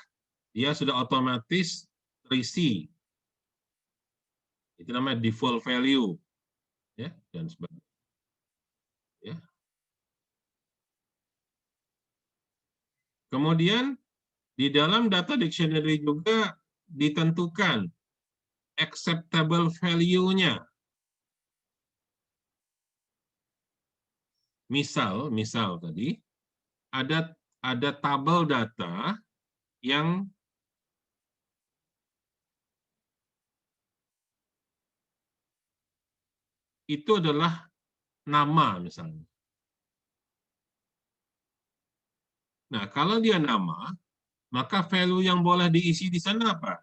dia sudah otomatis terisi. Itu namanya default value, ya, dan sebagainya. Ya. Kemudian di dalam data dictionary juga ditentukan acceptable value-nya. Misal tadi ada tabel data yang itu adalah nama misalnya. Nah, kalau dia nama, maka value yang boleh diisi di sana apa?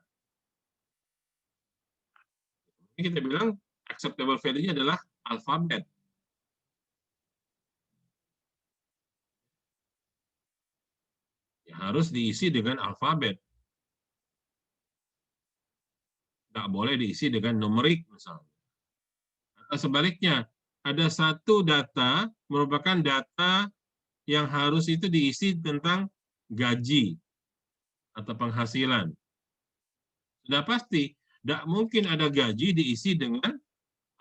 Ini kita bilang acceptable value-nya adalah alfabet. Ya, harus diisi dengan alfabet. Nggak boleh diisi dengan numerik misalnya. Atau sebaliknya, ada satu data merupakan data yang harus itu diisi tentang gaji atau penghasilan. Sudah pasti, tidak mungkin ada gaji diisi dengan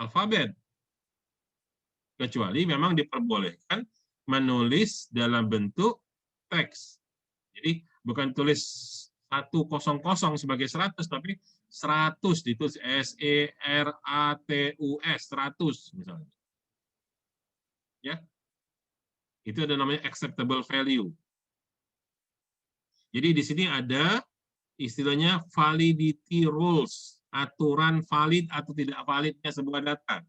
alfabet. Kecuali memang diperbolehkan menulis dalam bentuk teks. Jadi bukan tulis 100 sebagai 100, tapi 100 ditulis SERATUS, 100 misalnya. Ya. Itu ada namanya acceptable value. Jadi di sini ada istilahnya validity rules, aturan valid atau tidak validnya sebuah data.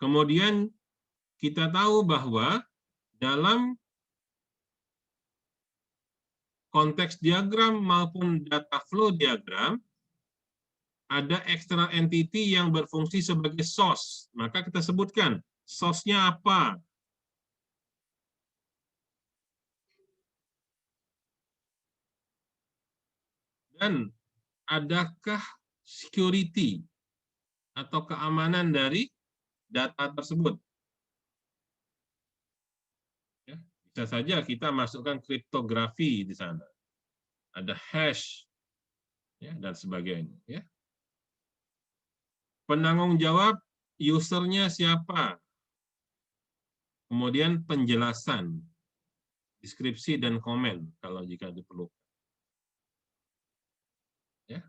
Kemudian kita tahu bahwa dalam konteks diagram maupun data flow diagram, ada external entity yang berfungsi sebagai source. Maka kita sebutkan, source-nya apa? Dan adakah security atau keamanan dari data tersebut? Ya, bisa saja kita masukkan kriptografi di sana. Ada hash, ya, dan sebagainya. Ya. Penanggung jawab usernya siapa? Kemudian penjelasan, deskripsi, dan komen kalau jika diperlukan. Ya.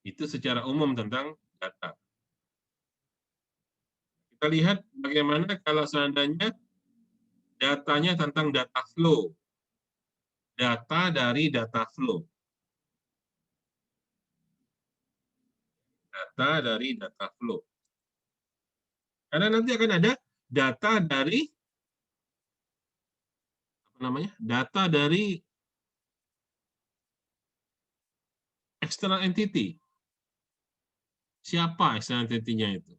Itu secara umum tentang data. Kita lihat bagaimana kalau seandainya datanya tentang data flow. Data dari data flow. Data dari data flow. Karena nanti akan ada data dari data dari external entity. Siapa external entity-nya itu?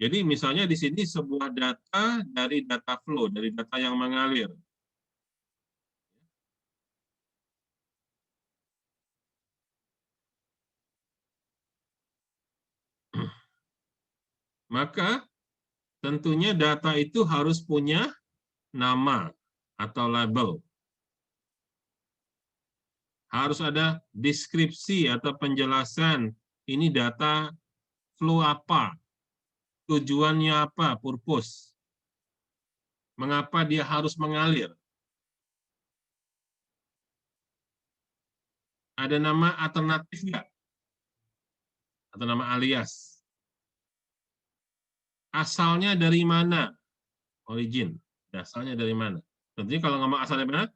Jadi misalnya di sini sebuah data dari data flow, dari data yang mengalir. Maka tentunya data itu harus punya nama atau label. Harus ada deskripsi atau penjelasan, ini data flow apa, tujuannya apa, purpose. Mengapa dia harus mengalir. Ada nama alternatif nggak? Atau nama alias? Asalnya dari mana? Origin. Asalnya dari mana? Tentunya kalau ngomong asalnya dari mana,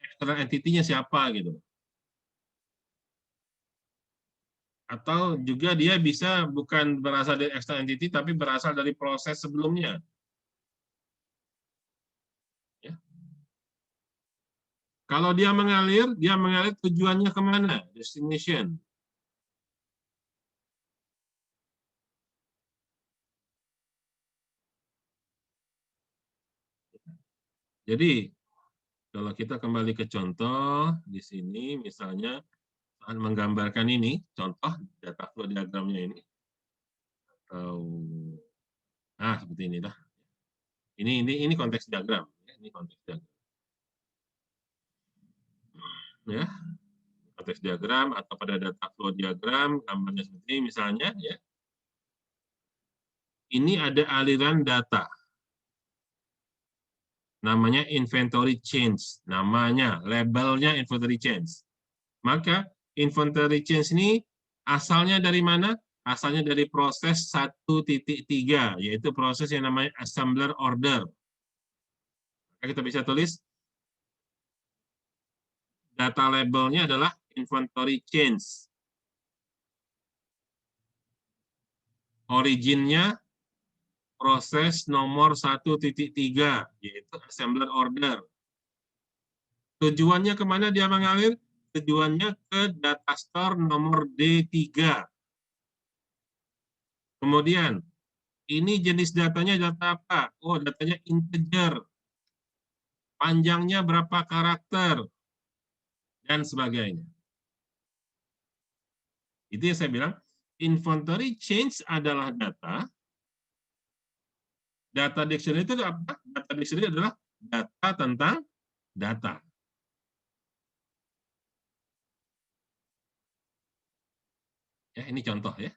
external entity-nya siapa gitu. Atau juga dia bisa bukan berasal dari external entity, tapi berasal dari proses sebelumnya. Ya. Kalau dia mengalir tujuannya kemana? Destination. Jadi, kalau kita kembali ke contoh, di sini misalnya saat menggambarkan ini, contoh data flow diagramnya ini. Nah, seperti ini dah. Ini konteks diagram. Ini konteks diagram. Ya, konteks diagram atau pada data flow diagram, gambarnya seperti ini misalnya. Ya. Ini ada aliran data. Namanya inventory change. Namanya, labelnya inventory change. Maka inventory change ini asalnya dari mana? Asalnya dari proses 1.3, yaitu proses yang namanya assembler order. Kita bisa tulis data labelnya adalah inventory change. Originnya proses nomor 1.3, yaitu assembler order. Tujuannya kemana dia mengalir? Tujuannya ke data store nomor D3. Kemudian, ini jenis datanya data apa? Oh, datanya integer. Panjangnya berapa karakter? Dan sebagainya. Itu yang saya bilang, inventory change adalah data. Data dictionary itu apa? Data dictionary adalah data tentang data. Ya, ini contoh ya.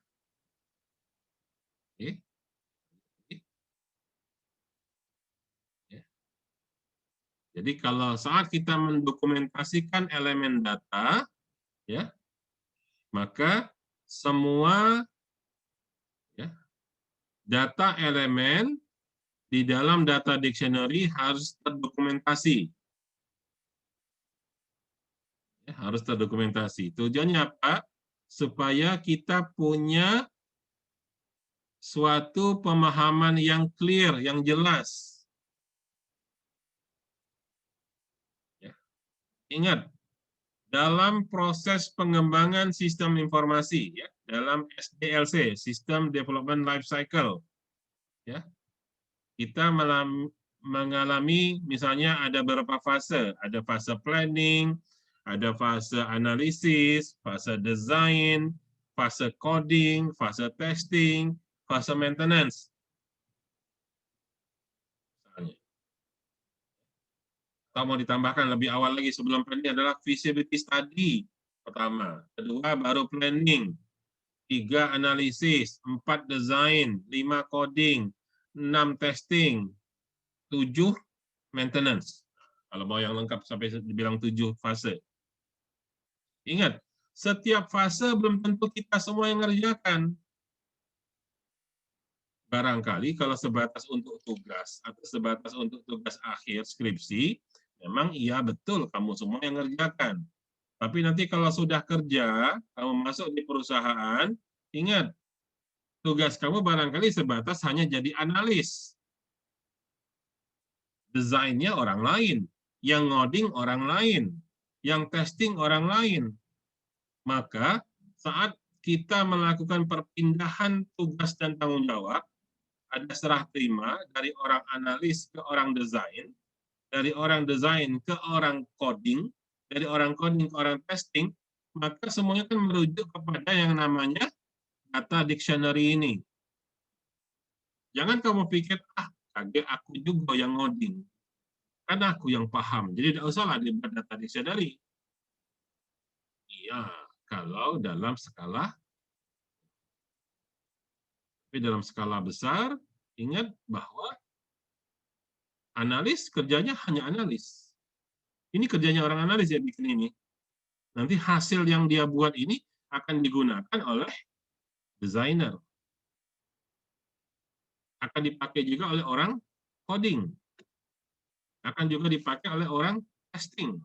Oke. Ya. Jadi kalau saat kita mendokumentasikan elemen data, ya, maka semua ya, data elemen di dalam data dictionary harus terdokumentasi. Ya, harus terdokumentasi. Tujuannya apa? Supaya kita punya suatu pemahaman yang clear, yang jelas. Ya. Ingat, dalam proses pengembangan sistem informasi, ya, dalam SDLC, System Development Life Cycle, ya, kita mengalami misalnya ada beberapa fase, ada fase planning, ada fase analisis, fase design, fase coding, fase testing, fase maintenance. Atau mau ditambahkan lebih awal lagi sebelum planning adalah feasibility study pertama, kedua baru planning, 3 analisis, 4 design, 5 coding, 6 testing, 7 maintenance. Kalau mau yang lengkap sampai dibilang 7 fase. Ingat, setiap fase belum tentu kita semua yang ngerjakan. Barangkali kalau sebatas untuk tugas atau sebatas untuk tugas akhir skripsi, memang iya betul kamu semua yang ngerjakan. Tapi nanti kalau sudah kerja, kamu masuk di perusahaan, ingat, tugas kamu barangkali sebatas hanya jadi analis. Desainnya orang lain, yang ngoding orang lain, yang testing orang lain. Maka saat kita melakukan perpindahan tugas dan tanggung jawab, ada serah terima dari orang analis ke orang desain, dari orang desain ke orang coding, dari orang coding ke orang testing, maka semuanya kan merujuk kepada yang namanya data dictionary ini. Jangan kamu pikir, kaget aku juga yang ngoding. Kan aku yang paham. Jadi tidak usahlah dibuat data dictionary. Iya, kalau dalam skala, tapi dalam skala besar, ingat bahwa analis kerjanya hanya analis. Ini kerjanya orang analis ya bikin ini. Nanti hasil yang dia buat ini akan digunakan oleh desainer. Akan dipakai juga oleh orang coding. Akan juga dipakai oleh orang testing.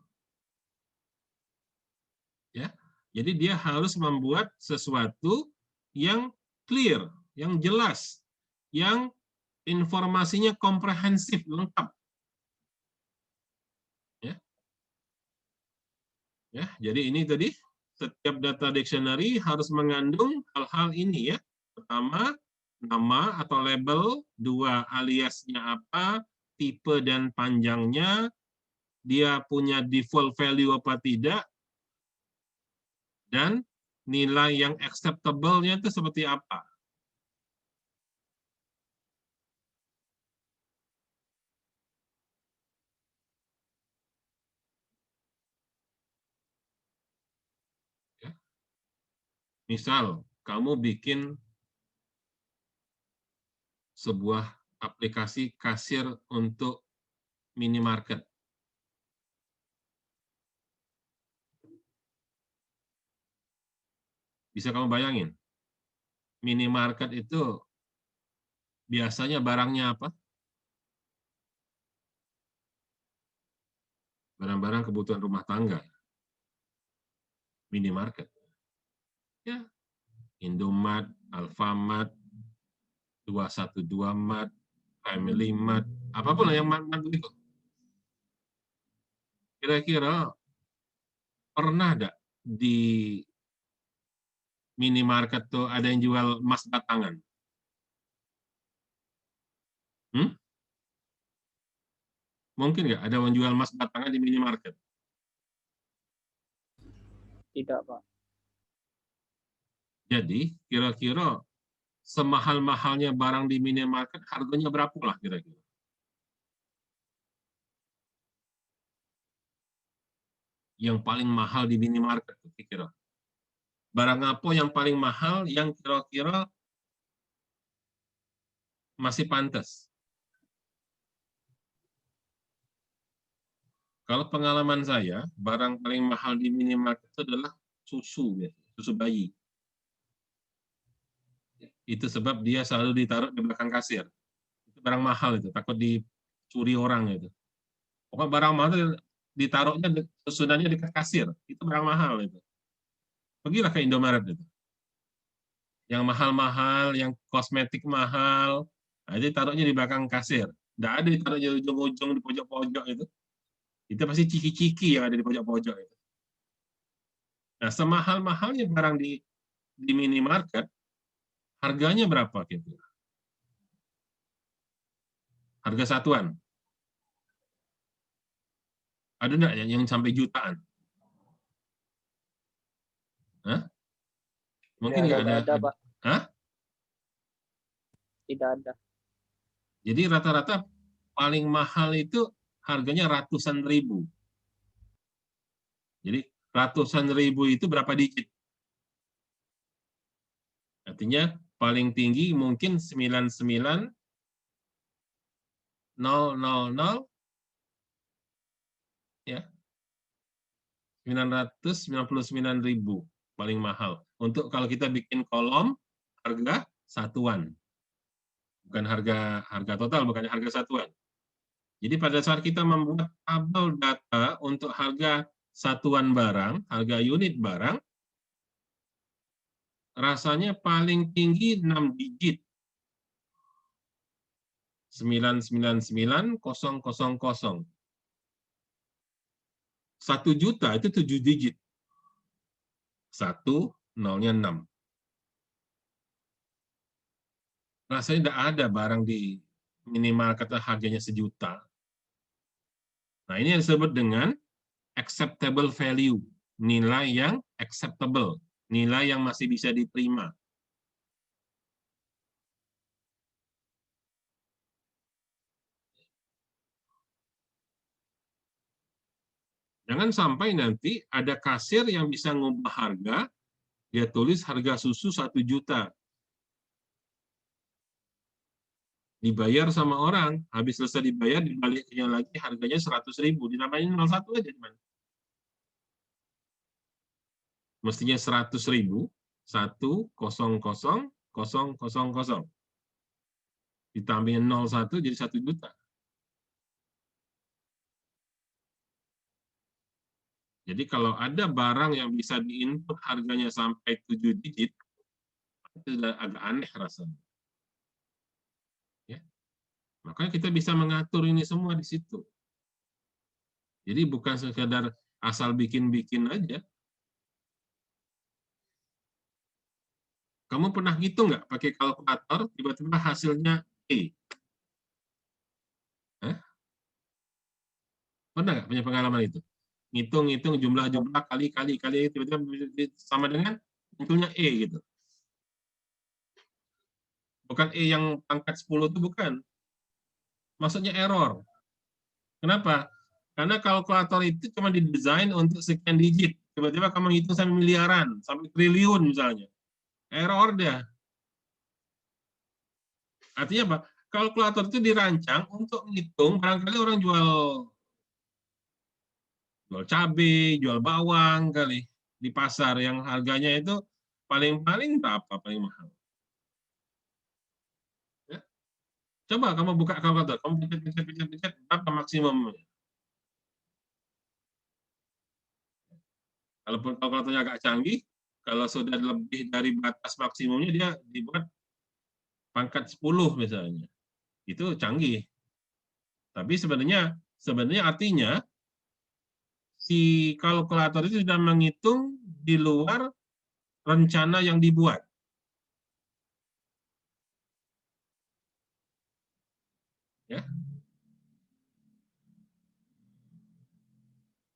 Ya. Jadi dia harus membuat sesuatu yang clear, yang jelas, yang informasinya komprehensif, lengkap. Ya, jadi ini tadi setiap data dictionary harus mengandung hal-hal ini ya. Pertama, nama atau label, dua aliasnya apa, tipe dan panjangnya, dia punya default value apa tidak, dan nilai yang acceptable-nya itu seperti apa. Ya. Misal, kamu bikin sebuah aplikasi kasir untuk minimarket. Bisa kamu bayangin? Minimarket itu biasanya barangnya apa? Barang-barang kebutuhan rumah tangga. Minimarket. Ya, Indomaret, Alfamart, 212 Mart, Family Mart, apapun lah yang Mart itu. Kira-kira pernah ada di minimarket tuh ada yang jual emas batangan? Mungkin nggak ada yang jual emas batangan di minimarket? Tidak, Pak. Jadi, kira-kira semahal-mahalnya barang di minimarket, harganya berapa lah kira-kira? Yang paling mahal di minimarket, kira-kira. Barang apa yang paling mahal yang kira-kira masih pantas? Kalau pengalaman saya, barang paling mahal di minimarket itu adalah susu, ya, susu bayi. Itu sebab dia selalu ditaruh di belakang kasir. Itu barang mahal itu, takut dicuri orang itu. Pokoknya barang mahal itu ditaruhnya susunannya di kasir, itu barang mahal itu. Pergilah ke Indomaret itu. Yang mahal-mahal, yang kosmetik mahal, nah, itu taruhnya di belakang kasir. Nggak ada ditaruhnya di ujung-ujung di pojok-pojok itu. Itu pasti ciki-ciki yang ada di pojok-pojok itu. Nah, semahal-mahalnya barang di minimarket, harganya berapa kira-kira? Harga satuan. Ada nggak yang sampai jutaan? Hah? Mungkin nggak Tidak ada. ada, Pak. Hah? Tidak ada. Jadi rata-rata paling mahal itu harganya ratusan ribu. Jadi ratusan ribu itu berapa digit? Artinya paling tinggi mungkin 99.000 ya. 999.000 paling mahal. Untuk kalau kita bikin kolom harga satuan. Bukan harga total, bukan harga satuan. Jadi pada saat kita membuat tabel data untuk harga satuan barang, harga unit barang, rasanya paling tinggi 6 digit. 999.000. 1 juta itu 7 digit. 1, 0-nya 6. Rasanya tidak ada barang di minimarket harganya sejuta. Nah, ini yang disebut dengan acceptable value. Nilai yang acceptable. Nilai yang masih bisa diterima. Jangan sampai nanti ada kasir yang bisa ngubah harga, dia tulis harga susu 1 juta. Dibayar sama orang, habis selesai dibayar, dibaliknya lagi harganya 100.000, dinamain 01 aja. Mestinya 100.000, 100.000, ditambahin 01 jadi 1 juta. Jadi kalau ada barang yang bisa diinput harganya sampai 7 digit, itu sudah agak aneh rasanya. Ya. Makanya kita bisa mengatur ini semua di situ. Jadi bukan sekedar asal bikin-bikin aja. Kamu pernah ngitung nggak pakai kalkulator, tiba-tiba hasilnya E? Hah? Pernah nggak punya pengalaman itu? Ngitung-ngitung jumlah-jumlah kali, tiba-tiba sama dengan munculnya E gitu. Bukan E yang pangkat 10 itu bukan. Maksudnya error. Kenapa? Karena kalkulator itu cuma didesain untuk sekian digit. Tiba-tiba kamu hitung sampai miliaran, sampai triliun misalnya. Error dia. Artinya apa? Kalkulator itu dirancang untuk menghitung, barangkali orang jual cabai, jual bawang kali di pasar yang harganya itu paling-paling berapa paling mahal. Ya. Coba kamu buka kalkulator, kamu pencet berapa maksimum. Kalaupun kalkulatornya agak canggih, kalau sudah lebih dari batas maksimumnya dia dibuat pangkat 10 misalnya. Itu canggih. Tapi sebenarnya artinya si kalkulator itu sudah menghitung di luar rencana yang dibuat. Ya.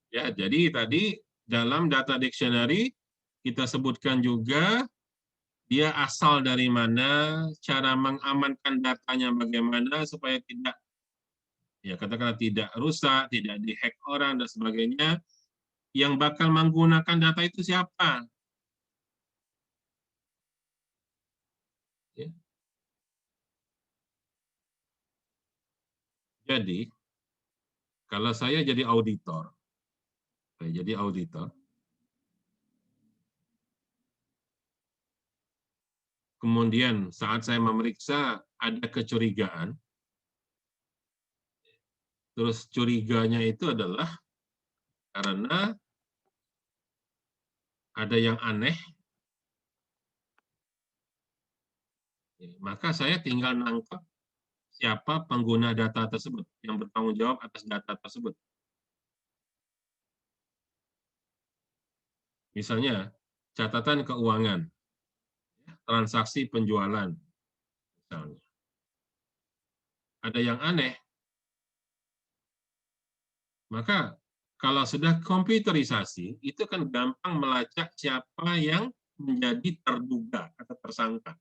Ya, jadi tadi dalam data dictionary kita sebutkan juga dia asal dari mana, cara mengamankan datanya bagaimana supaya tidak, ya katakanlah tidak rusak, tidak dihack orang dan sebagainya. Yang bakal menggunakan data itu siapa? Ya. Jadi kalau saya jadi auditor, kemudian saat saya memeriksa ada kecurigaan, terus curiganya itu adalah karena ada yang aneh, maka saya tinggal nangkep siapa pengguna data tersebut yang bertanggung jawab atas data tersebut. Misalnya, catatan keuangan, transaksi penjualan, misalnya. Ada yang aneh, maka kalau sudah komputerisasi, itu kan gampang melacak siapa yang menjadi terduga atau tersangka.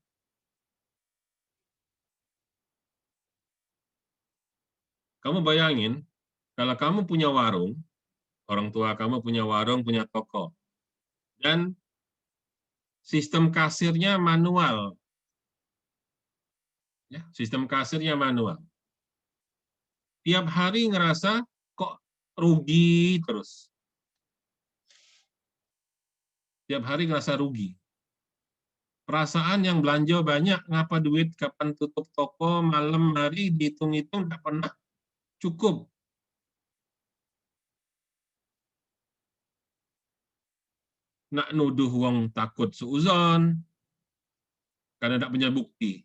Kamu bayangin, kalau kamu punya warung, orang tua kamu punya warung, punya toko, dan sistem kasirnya manual. Ya, sistem kasirnya manual. Tiap hari ngerasa kok rugi terus. Tiap hari ngerasa rugi. Perasaan yang belanja banyak, ngapa duit kapan tutup toko, malam hari dihitung-hitung nggak pernah cukup. Nak nuduh wong takut seuzon, karena tidak punya bukti.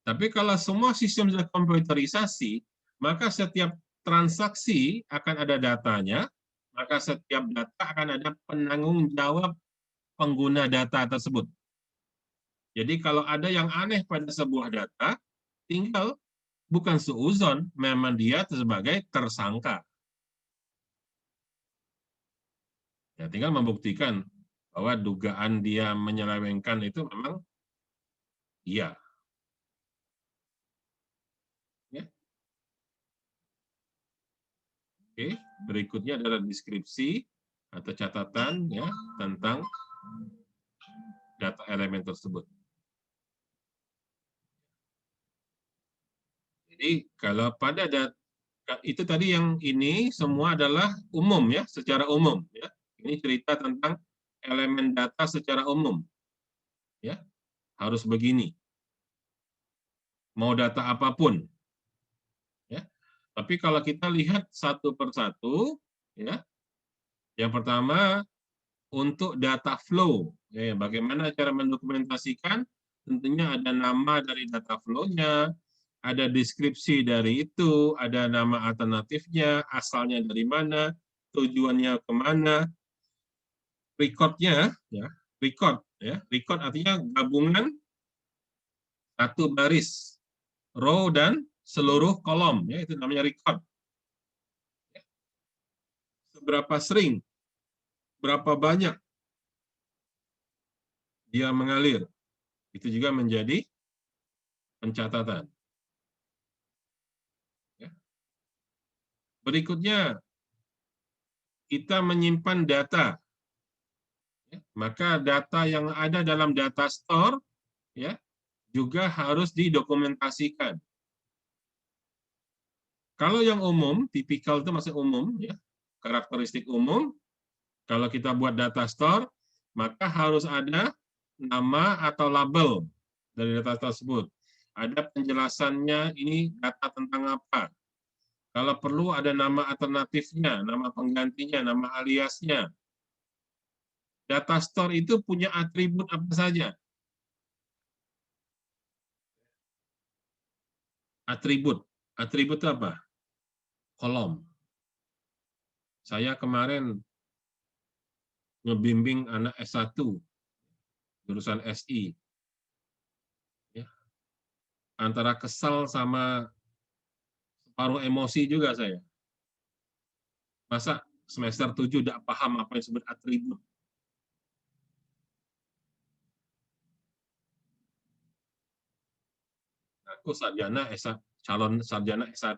Tapi kalau semua sistem sudah komputerisasi, maka setiap transaksi akan ada datanya, maka setiap data akan ada penanggung jawab pengguna data tersebut. Jadi kalau ada yang aneh pada sebuah data, tinggal bukan seuzon, memang dia sebagai tersangka. Ya, tinggal membuktikan bahwa dugaan dia menyelewengkan itu memang iya. Ya. Oke, berikutnya adalah deskripsi atau catatan ya tentang data elemen tersebut. Jadi kalau pada itu tadi yang ini semua adalah umum ya, secara umum ya. Ini cerita tentang elemen data secara umum. Ya, harus begini. Mau data apapun. Ya. Tapi kalau kita lihat satu persatu ya. Yang pertama untuk data flow. Ya, bagaimana cara mendokumentasikan? Tentunya ada nama dari data flow-nya, ada deskripsi dari itu, ada nama alternatifnya, asalnya dari mana, tujuannya kemana, record-nya, ya, record artinya gabungan satu baris, row dan seluruh kolom, ya itu namanya record. Seberapa sering, berapa banyak dia mengalir, itu juga menjadi pencatatan. Berikutnya, kita menyimpan data. Maka data yang ada dalam data store ya juga harus didokumentasikan. Kalau yang umum, tipikal itu masih umum ya, karakteristik umum. Kalau kita buat data store, maka harus ada nama atau label dari data tersebut. Ada penjelasannya ini data tentang apa. Kalau perlu ada nama alternatifnya, nama penggantinya, nama aliasnya. Data store itu punya atribut apa saja? Atribut. Atribut itu apa? Kolom. Saya kemarin ngebimbing anak S1, jurusan SI. Ya. Antara kesal sama separuh emosi juga saya. Masa semester 7 tidak paham apa yang disebut atribut? Aku sarjana S1, calon sarjana S1,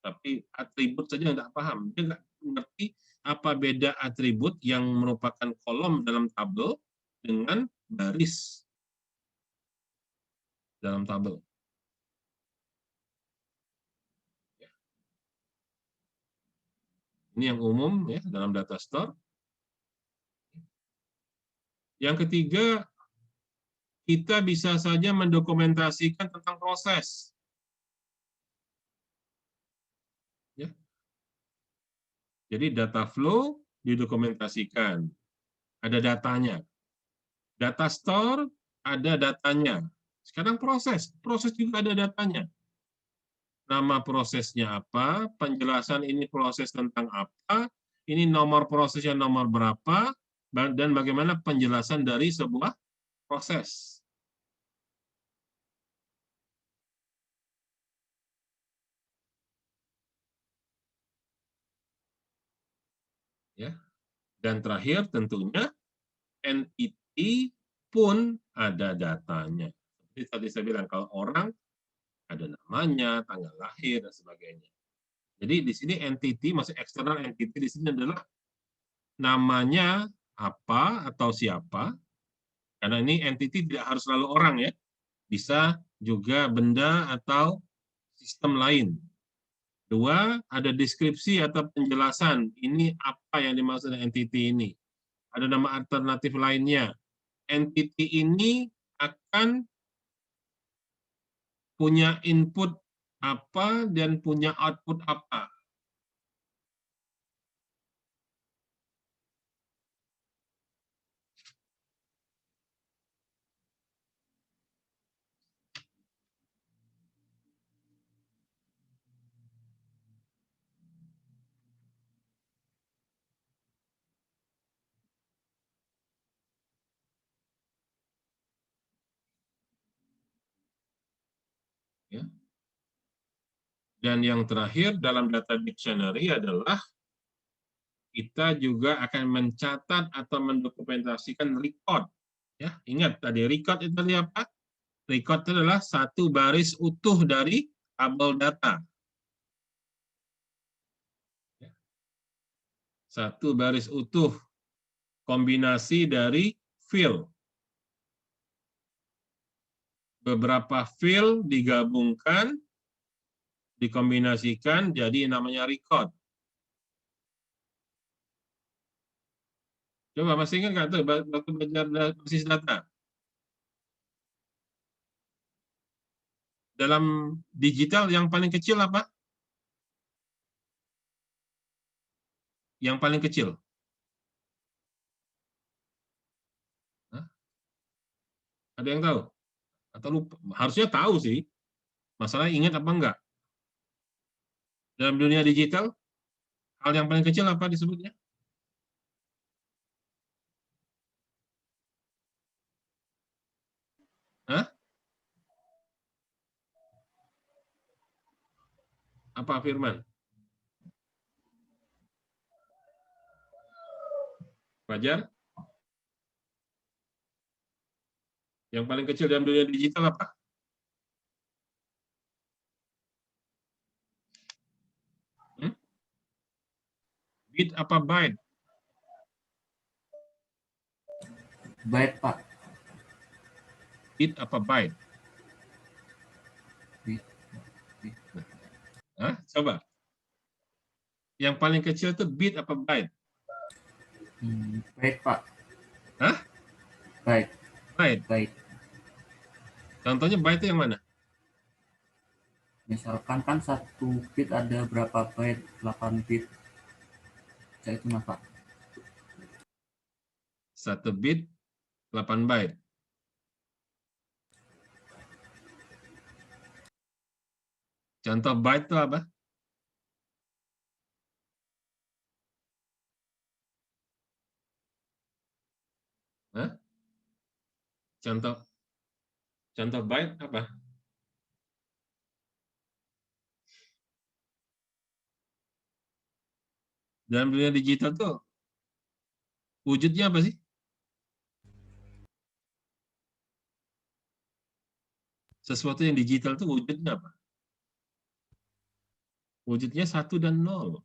tapi atribut saja tidak paham. Dia nggak mengerti apa beda atribut yang merupakan kolom dalam tabel dengan baris dalam tabel. Ini yang umum ya dalam data store. Yang ketiga, kita bisa saja mendokumentasikan tentang proses. Ya. Jadi data flow didokumentasikan, ada datanya. Data store ada datanya. Sekarang proses juga ada datanya. Nama prosesnya apa, penjelasan ini proses tentang apa, ini nomor prosesnya nomor berapa, dan bagaimana penjelasan dari sebuah proses. Ya. Dan terakhir tentunya entity pun ada datanya. Seperti tadi saya bilang, kalau orang ada namanya, tanggal lahir, dan sebagainya. Jadi di sini entity, maksud external entity di sini adalah namanya apa atau siapa. Karena ini entity tidak harus selalu orang ya. Bisa juga benda atau sistem lain. Dua, ada deskripsi atau penjelasan. Ini apa yang dimaksud dengan entity ini. Ada nama alternatif lainnya. Entity ini akan punya input apa dan punya output apa. Ya. Dan yang terakhir dalam data dictionary adalah kita juga akan mencatat atau mendokumentasikan record. Ya, ingat tadi record itu tadi apa? Record itu adalah satu baris utuh dari tabel data. Satu baris utuh kombinasi dari fill. Beberapa fill digabungkan, dikombinasikan jadi namanya record. Coba masih ingat nggak tuh waktu belajar basis data? Dalam digital yang paling kecil apa? Yang paling kecil? Hah? Ada yang tahu? Atau lupa? Harusnya tahu sih. Masalah ingat apa enggak? Dalam dunia digital, hal yang paling kecil apa disebutnya? Hah? Apa, Firman? Fajar? Yang paling kecil dalam dunia digital apa? Bit apa byte? Byte, Pak. Bit apa byte? Bit. Hah? Coba. Yang paling kecil itu bit apa byte? Byte, Pak. Hah? Byte. Byte. Byte. Contohnya byte itu yang mana? Misalkan kan 1 bit ada berapa byte? 8 bit. Saya itu mah, Pak. 1 bit 8 byte. Contoh byte itu apa? Hah? Contoh byte apa? Dalam dunia digital tuh wujudnya apa sih? Sesuatu yang digital tuh wujudnya apa? Wujudnya 1 dan 0.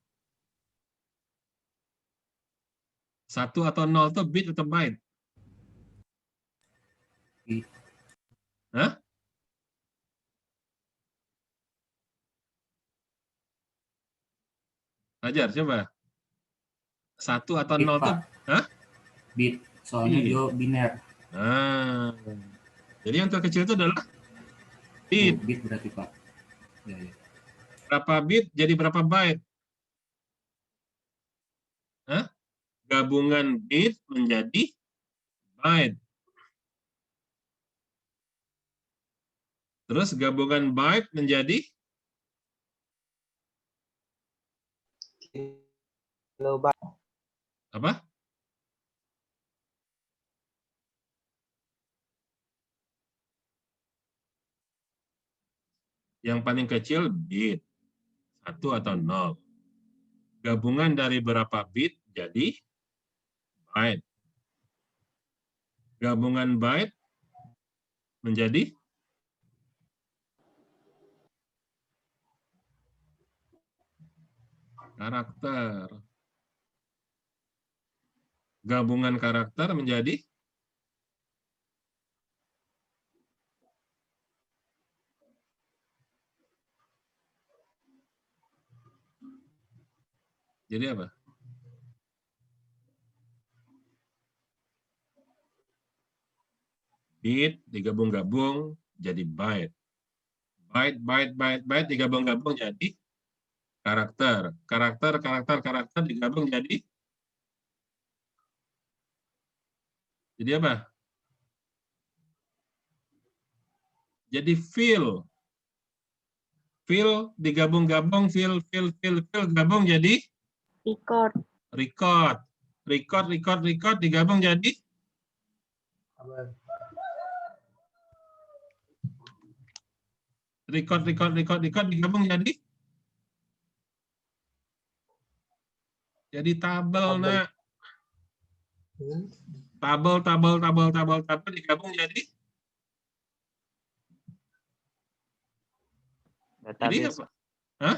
1 atau 0 itu bit atau byte? Bit. Hah? Ajar, coba. 1 atau Bit, 0 itu, Pak. hah? Bit. Soalnya Bit. dia biner. Nah, jadi yang terkecil itu adalah bit. Bit berarti, Pak. Ya, ya. Berapa bit jadi berapa byte? Hah? Gabungan bit menjadi byte. Terus gabungan byte menjadi Kilobyte. apa? Yang paling kecil bit, 1 atau 0. Gabungan dari berapa bit jadi byte. Gabungan byte menjadi karakter. Gabungan karakter menjadi apa? Bit digabung-gabung jadi byte. Byte digabung-gabung jadi karakter. Karakter digabung jadi apa? Jadi fill. Fill digabung-gabung, fill gabung jadi Record. record digabung jadi record digabung jadi tabel, nak. Tabel digabung jadi Database. apa? Hah?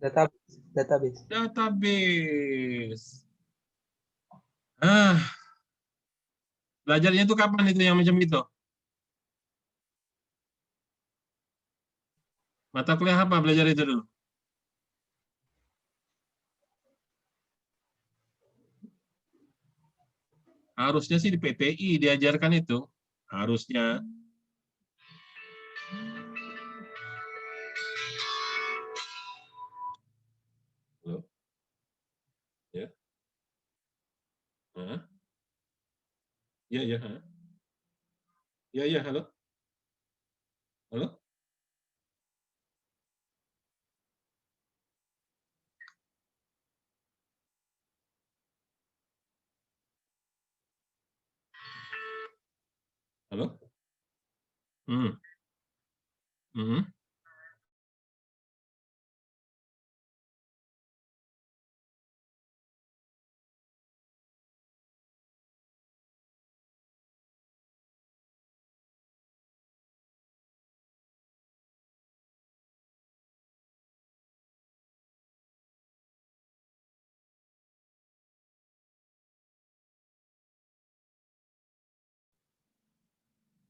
Database. Database. Ah, belajarnya itu kapan itu yang macam itu? Mata kuliah apa belajar itu dulu? Harusnya sih di PTI diajarkan itu. Harusnya. Halo? Ya? Hah? Ya, ya. Hah? Ya, ya, halo? Halo? Halo? Hmm. Hmm.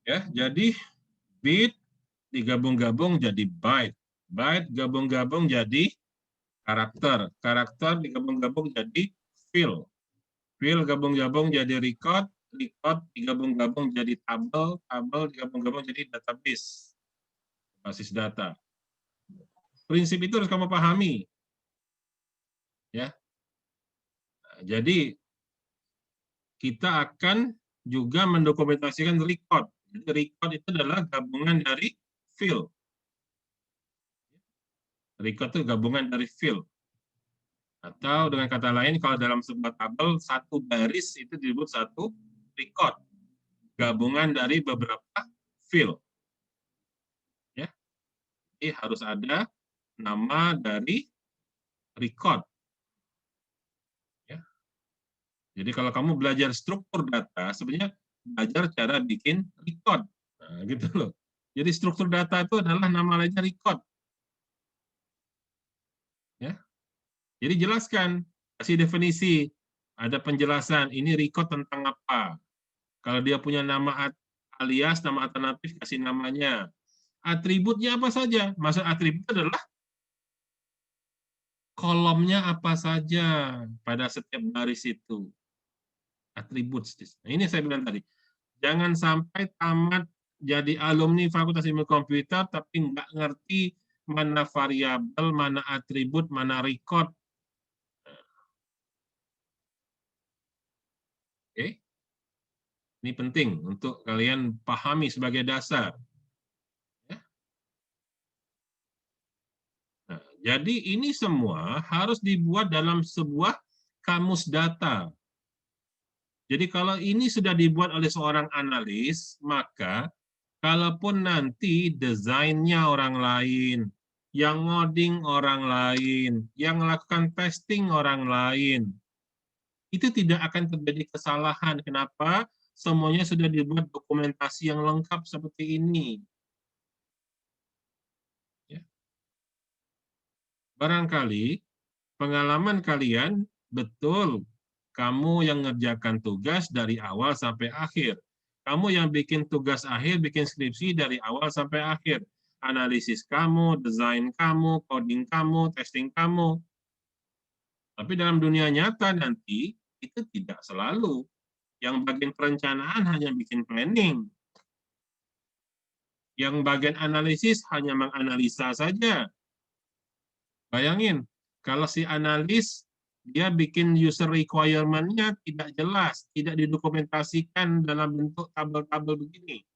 Ya, jadi bit digabung-gabung jadi byte. Byte gabung-gabung jadi karakter. Karakter digabung-gabung jadi fill. Fill gabung-gabung jadi record. Record digabung-gabung jadi tabel. Tabel digabung-gabung jadi database. Basis data. Prinsip itu harus kamu pahami. Ya. Jadi kita akan juga mendokumentasikan record. Jadi record itu adalah gabungan dari fill. Record itu gabungan dari fill. Atau dengan kata lain, kalau dalam sebuah tabel, satu baris itu disebut satu record. Gabungan dari beberapa fill. Ya. Jadi harus ada nama dari record. Ya. Jadi kalau kamu belajar struktur data, sebenarnya belajar cara bikin record. Nah, gitu loh. Jadi struktur data itu adalah nama lainnya record. Ya. Jadi jelaskan, kasih definisi, ada penjelasan, ini record tentang apa. Kalau dia punya nama alias, nama alternatif, kasih namanya. Atributnya apa saja? Maksud atribut adalah kolomnya apa saja pada setiap baris itu. Atribut. Nah, ini saya bilang tadi. Jangan sampai tamat jadi alumni Fakultas Ilmu Komputer, tapi nggak ngerti mana variabel, mana atribut, mana record. Oke? Ini penting untuk kalian pahami sebagai dasar. Ya. Nah, jadi ini semua harus dibuat dalam sebuah kamus data. Jadi kalau ini sudah dibuat oleh seorang analis, maka kalaupun nanti desainnya orang lain, yang ngoding orang lain, yang melakukan testing orang lain, itu tidak akan terjadi kesalahan. Kenapa? Semuanya sudah dibuat dokumentasi yang lengkap seperti ini. Ya. Barangkali pengalaman kalian betul kamu yang ngerjakan tugas dari awal sampai akhir. Kamu yang bikin tugas akhir, bikin skripsi dari awal sampai akhir. Analisis kamu, desain kamu, coding kamu, testing kamu. Tapi dalam dunia nyata nanti, itu tidak selalu. Yang bagian perencanaan hanya bikin planning. Yang bagian analisis hanya menganalisa saja. Bayangin, kalau si analis dia bikin user requirement-nya tidak jelas, tidak didokumentasikan dalam bentuk tabel-tabel begini.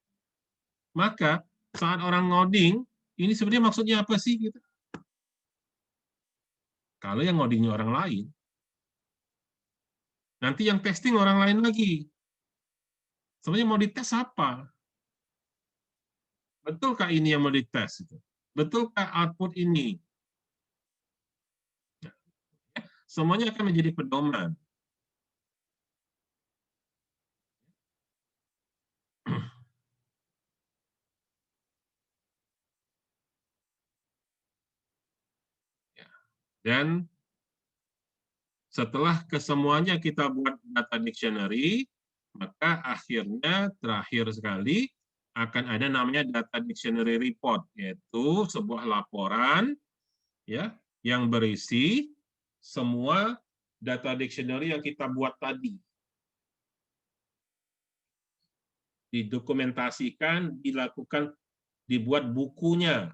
Maka saat orang ngoding, ini sebenarnya maksudnya apa sih? Gitu. Kalau yang ngodingnya orang lain, nanti yang testing orang lain lagi. Sebenarnya mau dites apa? Betulkah ini yang mau dites? Betulkah output ini? Semuanya akan menjadi pedoman. Dan Setelah kesemuanya kita buat data dictionary, maka akhirnya terakhir sekali akan ada namanya data dictionary report, yaitu sebuah laporan ya yang berisi semua data dictionary yang kita buat tadi. Didokumentasikan, dilakukan, dibuat bukunya.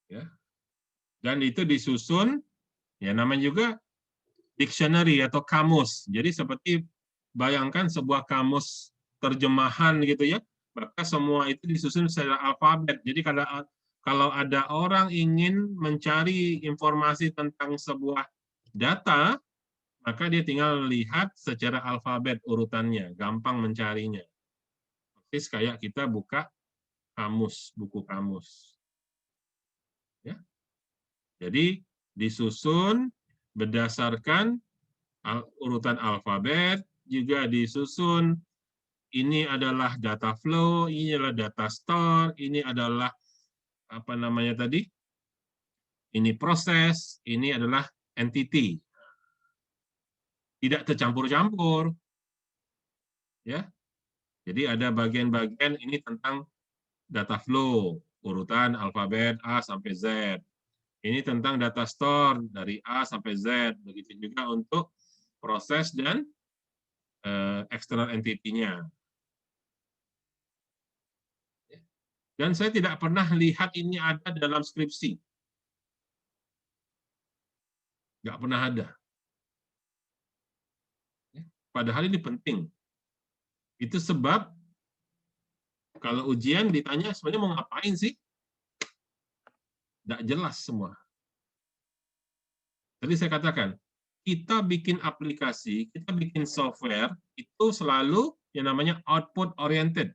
Ya. Dan itu disusun, ya namanya juga dictionary atau kamus. Jadi seperti bayangkan sebuah kamus terjemahan gitu ya, maka semua itu disusun secara alfabet. Jadi kalau ada orang ingin mencari informasi tentang sebuah data, maka dia tinggal lihat secara alfabet urutannya, gampang mencarinya. Persis kayak kita buka kamus, buku kamus. Ya. Jadi disusun berdasarkan urutan alfabet, juga disusun ini adalah data flow, ini adalah data store, ini adalah apa namanya tadi? Ini proses, ini adalah entity. Tidak tercampur-campur. Ya. Jadi ada bagian-bagian ini tentang data flow, urutan alfabet A sampai Z. Ini tentang data store dari A sampai Z. Begitu juga untuk proses dan external entity-nya. Dan saya tidak pernah lihat ini ada dalam skripsi. Nggak pernah ada. Padahal ini penting. Itu sebab kalau ujian ditanya sebenarnya mau ngapain sih? Nggak jelas semua. Tadi saya katakan, kita bikin aplikasi, kita bikin software, itu selalu yang namanya output oriented.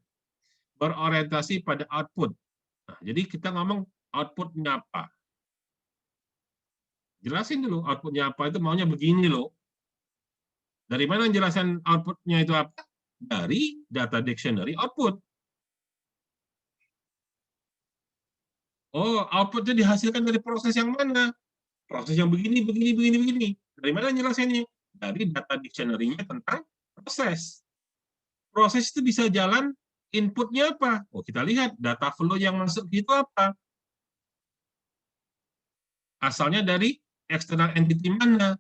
Berorientasi pada output. Nah, jadi kita ngomong outputnya apa. Jelasin dulu outputnya apa, itu maunya begini loh. Dari mana jelasan outputnya itu apa? Dari data dictionary output. Oh, outputnya dihasilkan dari proses yang mana? Proses yang begini, begini, begini, begini. Dari mana jelasannya? Dari data dictionary-nya tentang proses. Proses itu bisa jalan, inputnya apa? Oh, kita lihat data flow yang masuk itu apa? Asalnya dari external entity mana?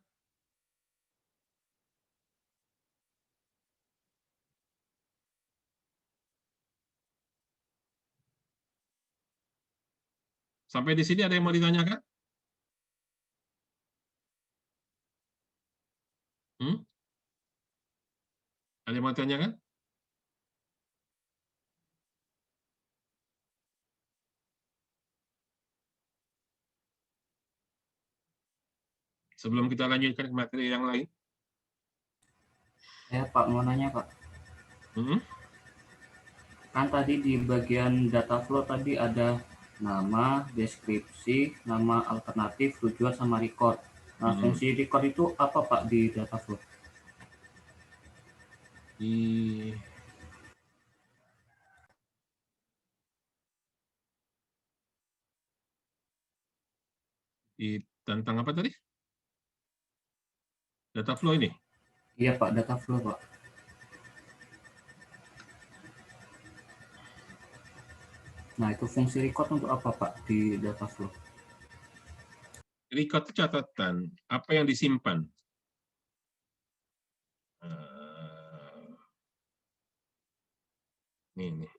Sampai di sini ada yang mau ditanyakan? Hmm? Ada yang mau ditanyakan? Sebelum kita lanjutkan ke materi yang lain. Ya Pak, mau nanya Pak. Hmm? Kan tadi di bagian data flow tadi ada nama, deskripsi, nama alternatif, tujuan, sama record. Nah, fungsi record itu apa Pak di data flow? Tentang apa tadi? Data flow ini? Iya Pak, data flow Pak. Nah, itu fungsi record untuk apa Pak di data flow? Record itu catatan, apa yang disimpan. Nih.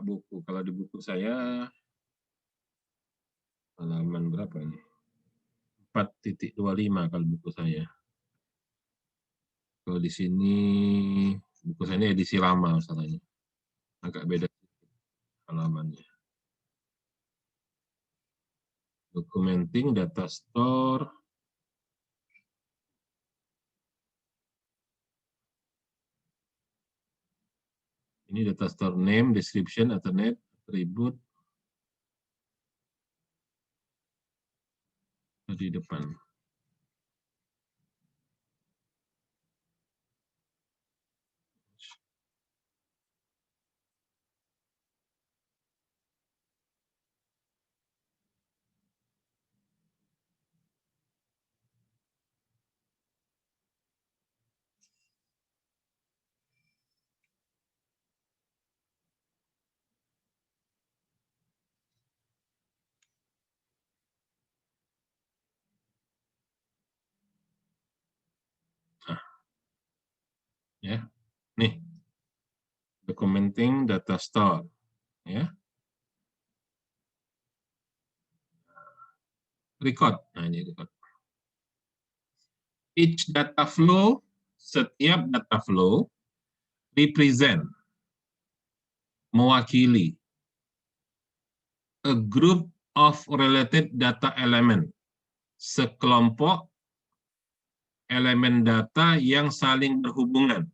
Buku. Kalau di buku saya, halaman berapa ini? 4.25 kalau buku saya. Kalau di sini, buku saya ini edisi lama masalahnya. Agak beda halamannya. Documenting, data store. Ini data store name, description, alternate, attribute. Di depan. Ya, nih documenting data store. Ya, record. Nah, ini record. Each data flow, setiap data flow represent, mewakili a group of related data element, sekelompok elemen data yang saling berhubungan.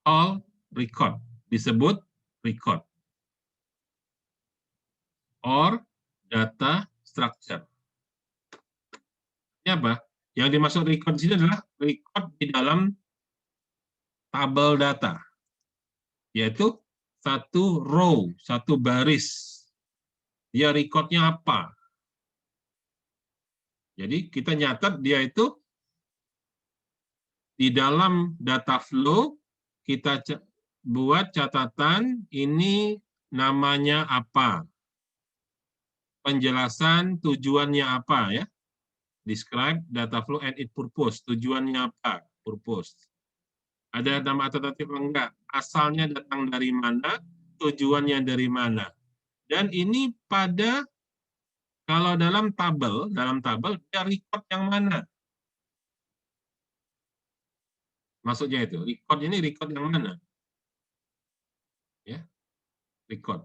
All record, disebut record. Or data structure. Ini apa? Yang dimaksud record di sini adalah record di dalam tabel data, yaitu satu row, satu baris. Dia recordnya apa? Jadi kita nyatat dia itu di dalam data flow, kita buat catatan ini namanya apa. Penjelasan tujuannya apa ya. Describe data flow and its purpose. Tujuannya apa? Purpose. Ada nama alternatif enggak? Asalnya datang dari mana? Tujuannya dari mana? Dan ini pada kalau dalam tabel dia record yang mana? Maksudnya itu, record ini record yang mana? Ya, record.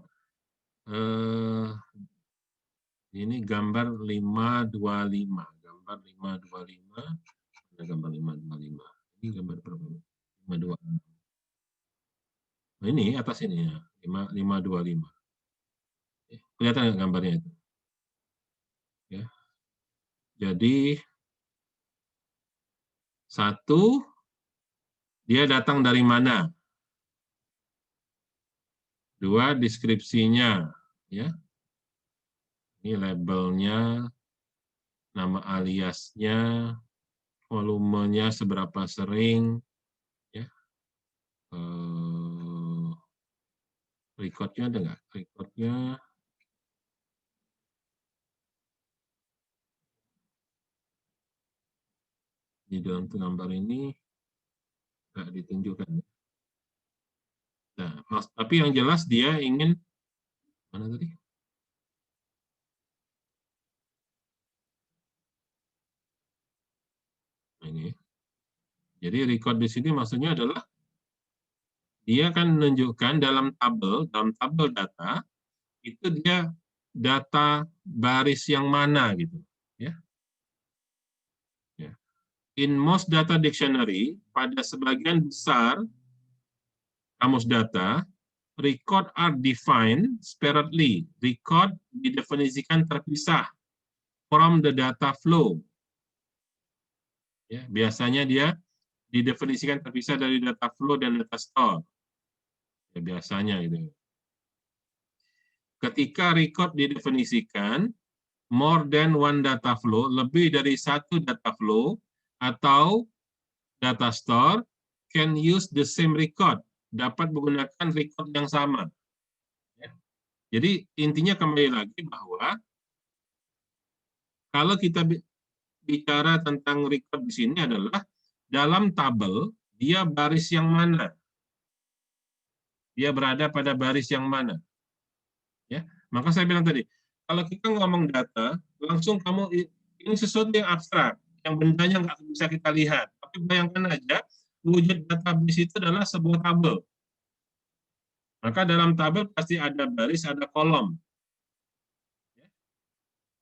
Ini gambar 525. Gambar 525. Ada gambar 525. Ini gambar berapa? 525. Nah, ini atas ini ya, 525. Kelihatan nggak gambarnya itu? Ya. Jadi satu, dia datang dari mana? Dua, deskripsinya, ya. Ini labelnya, nama aliasnya, volumenya seberapa sering, ya. Recordnya ada nggak? Recordnya di dalam gambar ini nggak ditunjukkan. Nah, tapi yang jelas dia ingin mana tadi? Nah, ini. Jadi record di sini maksudnya adalah dia akan menunjukkan dalam tabel data itu dia data baris yang mana gitu, ya. In most data dictionary, pada sebagian besar kamus data, record are defined separately. Record didefinisikan terpisah from the data flow. Ya, biasanya dia didefinisikan terpisah dari data flow dan data store. Ya, biasanya gitu. Ketika record didefinisikan, more than one data flow, lebih dari satu data flow atau data store can use the same record, dapat menggunakan record yang sama. Jadi intinya kembali lagi bahwa kalau kita bicara tentang record di sini adalah dalam tabel dia baris yang mana, dia berada pada baris yang mana. Ya, maka saya bilang tadi, kalau kita ngomong data, langsung kamu ini sesuatu yang abstrak, yang bendanya nggak bisa kita lihat. Tapi bayangkan aja, wujud database itu adalah sebuah tabel. Maka dalam tabel pasti ada baris, ada kolom.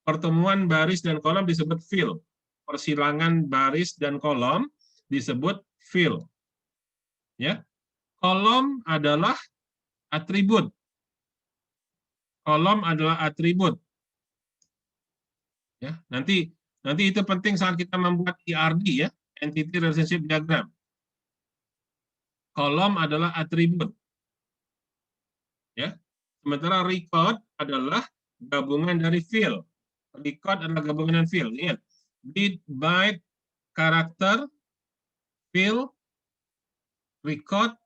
Pertemuan baris dan kolom disebut field. Persilangan baris dan kolom disebut field. Ya, kolom adalah atribut. Kolom adalah atribut. Ya, nanti itu penting saat kita membuat ERD ya, Entity Relationship Diagram. Kolom adalah atribut. Ya. Sementara record adalah gabungan dari field. Record adalah gabungan dari field. Ingat, bit, byte, karakter, field, record,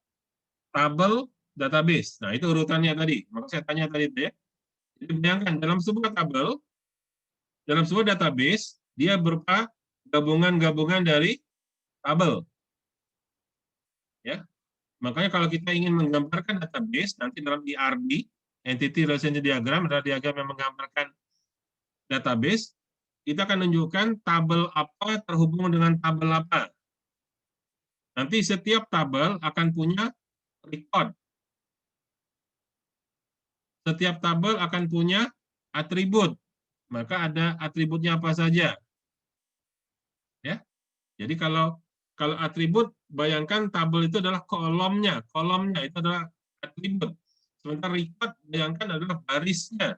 tabel, database. Nah, itu urutannya tadi. Maka saya tanya tadi ya. Jadi bayangkan dalam sebuah tabel, dalam sebuah database, dia berupa gabungan-gabungan dari tabel. Ya, makanya kalau kita ingin menggambarkan database, nanti dalam ERD, Entity Relationship Diagram, adalah diagram yang menggambarkan database, kita akan menunjukkan tabel apa terhubung dengan tabel apa. Nanti setiap tabel akan punya record. Setiap tabel akan punya atribut. Maka ada atributnya apa saja. Ya. Jadi kalau atribut, bayangkan tabel itu adalah kolomnya. Kolomnya itu adalah atribut. Sementara record, bayangkan adalah barisnya.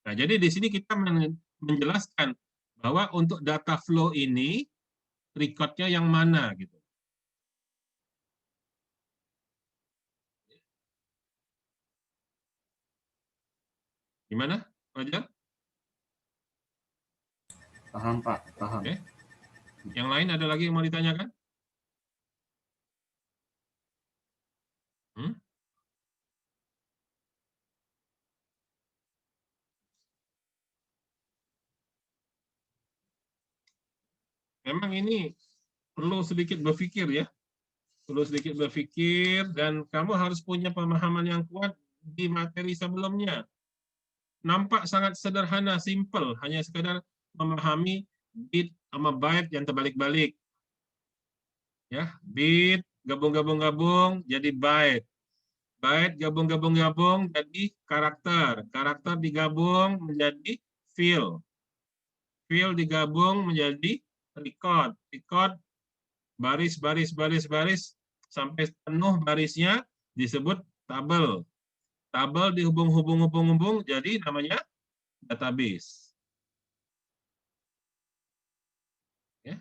Nah, jadi di sini kita menjelaskan bahwa untuk data flow ini, record-nya yang mana gitu. Gimana, Fajar? Paham, Pak. Paham. Oke. Yang lain ada lagi yang mau ditanyakan? Hmm? Memang ini perlu sedikit berpikir ya. Perlu sedikit berpikir dan kamu harus punya pemahaman yang kuat di materi sebelumnya. Nampak sangat sederhana, simple, hanya sekedar memahami bit sama byte yang terbalik-balik. Ya, bit gabung-gabung-gabung jadi byte. Byte gabung-gabung-gabung jadi karakter. Karakter digabung menjadi field. Field digabung menjadi record. Record baris sampai penuh barisnya disebut tabel. Tabel dihubung-hubung jadi namanya database. Ya.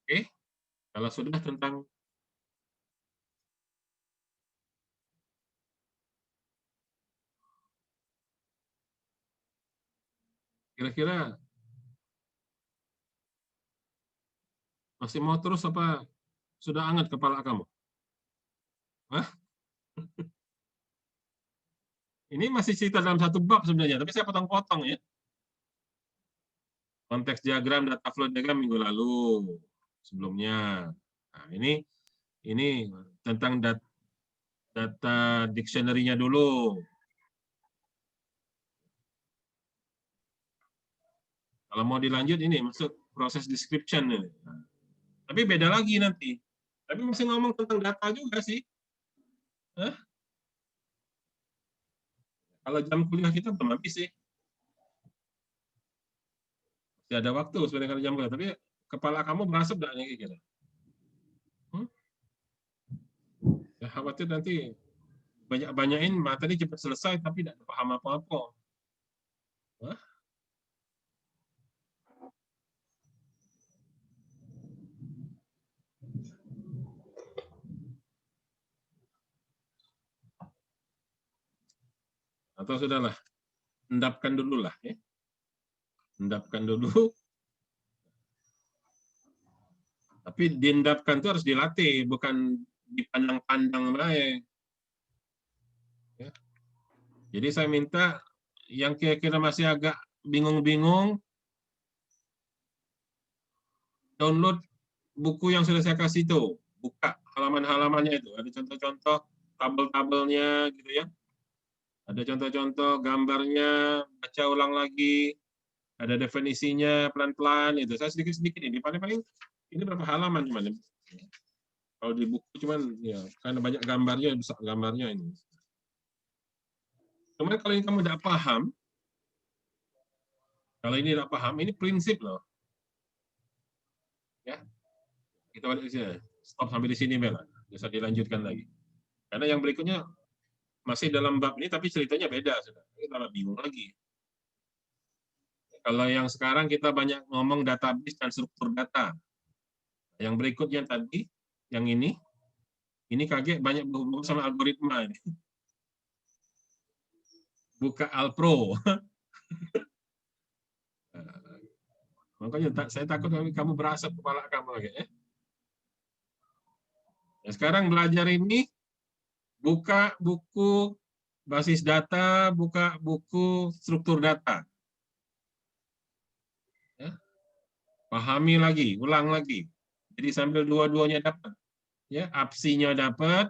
Oke, kalau sudah tentang kira-kira masih mau terus apa sudah hangat kepala kamu? Hah? Ini masih cerita dalam satu bab sebenarnya, tapi saya potong-potong ya. Konteks diagram, data flow diagram minggu lalu sebelumnya. Nah, ini tentang data dictionary-nya dulu. Kalau mau dilanjut ini masuk proses description nih. Nah, tapi beda lagi nanti. Tapi masih ngomong tentang data juga sih. Hah? Kalau jam kuliah kita belum habis sih. Masih ada waktu sebenarnya kalau jam kuliah. Tapi kepala kamu berasap enggak nih kira-kira? Ya, khawatir nanti banyak-banyakin materi cepat selesai tapi tidak paham apa-apa. Hah? Atau sudahlah, endapkan dulu lah ya. Endapkan dulu. Tapi diendapkan itu harus dilatih, bukan dipandang-pandang baik. Ya. Jadi saya minta yang kira-kira masih agak bingung-bingung, download buku yang sudah saya kasih itu. Buka halaman-halamannya itu. Ada contoh-contoh tabel-tabelnya gitu ya. Ada contoh-contoh gambarnya, baca ulang lagi. Ada definisinya pelan-pelan itu. Saya sedikit-sedikit ini. Paling-paling ini berapa halaman cuman. Kalau di buku cuman ya karena banyak gambarnya, besar gambarnya ini. Cuman kalau ini kamu tidak paham, kalau ini tidak paham, ini prinsip loh. Ya, kita balik ke sini. Stop sampai di sini, Bella. Bisa dilanjutkan lagi. Karena yang berikutnya masih dalam bab ini, tapi ceritanya beda. Sudah. Kita bingung lagi. Kalau yang sekarang kita banyak ngomong database dan struktur data. Yang berikutnya tadi, yang ini kaget banyak berhubungan sama algoritma ini. Buka Alpro. Makanya saya takut kamu berasap kepala kamu lagi. Ya. Nah, sekarang belajar ini, buka buku basis data, buka buku struktur data. Ya. Pahami lagi, ulang lagi. Jadi sambil dua-duanya dapat. Ya, APSI-nya dapat,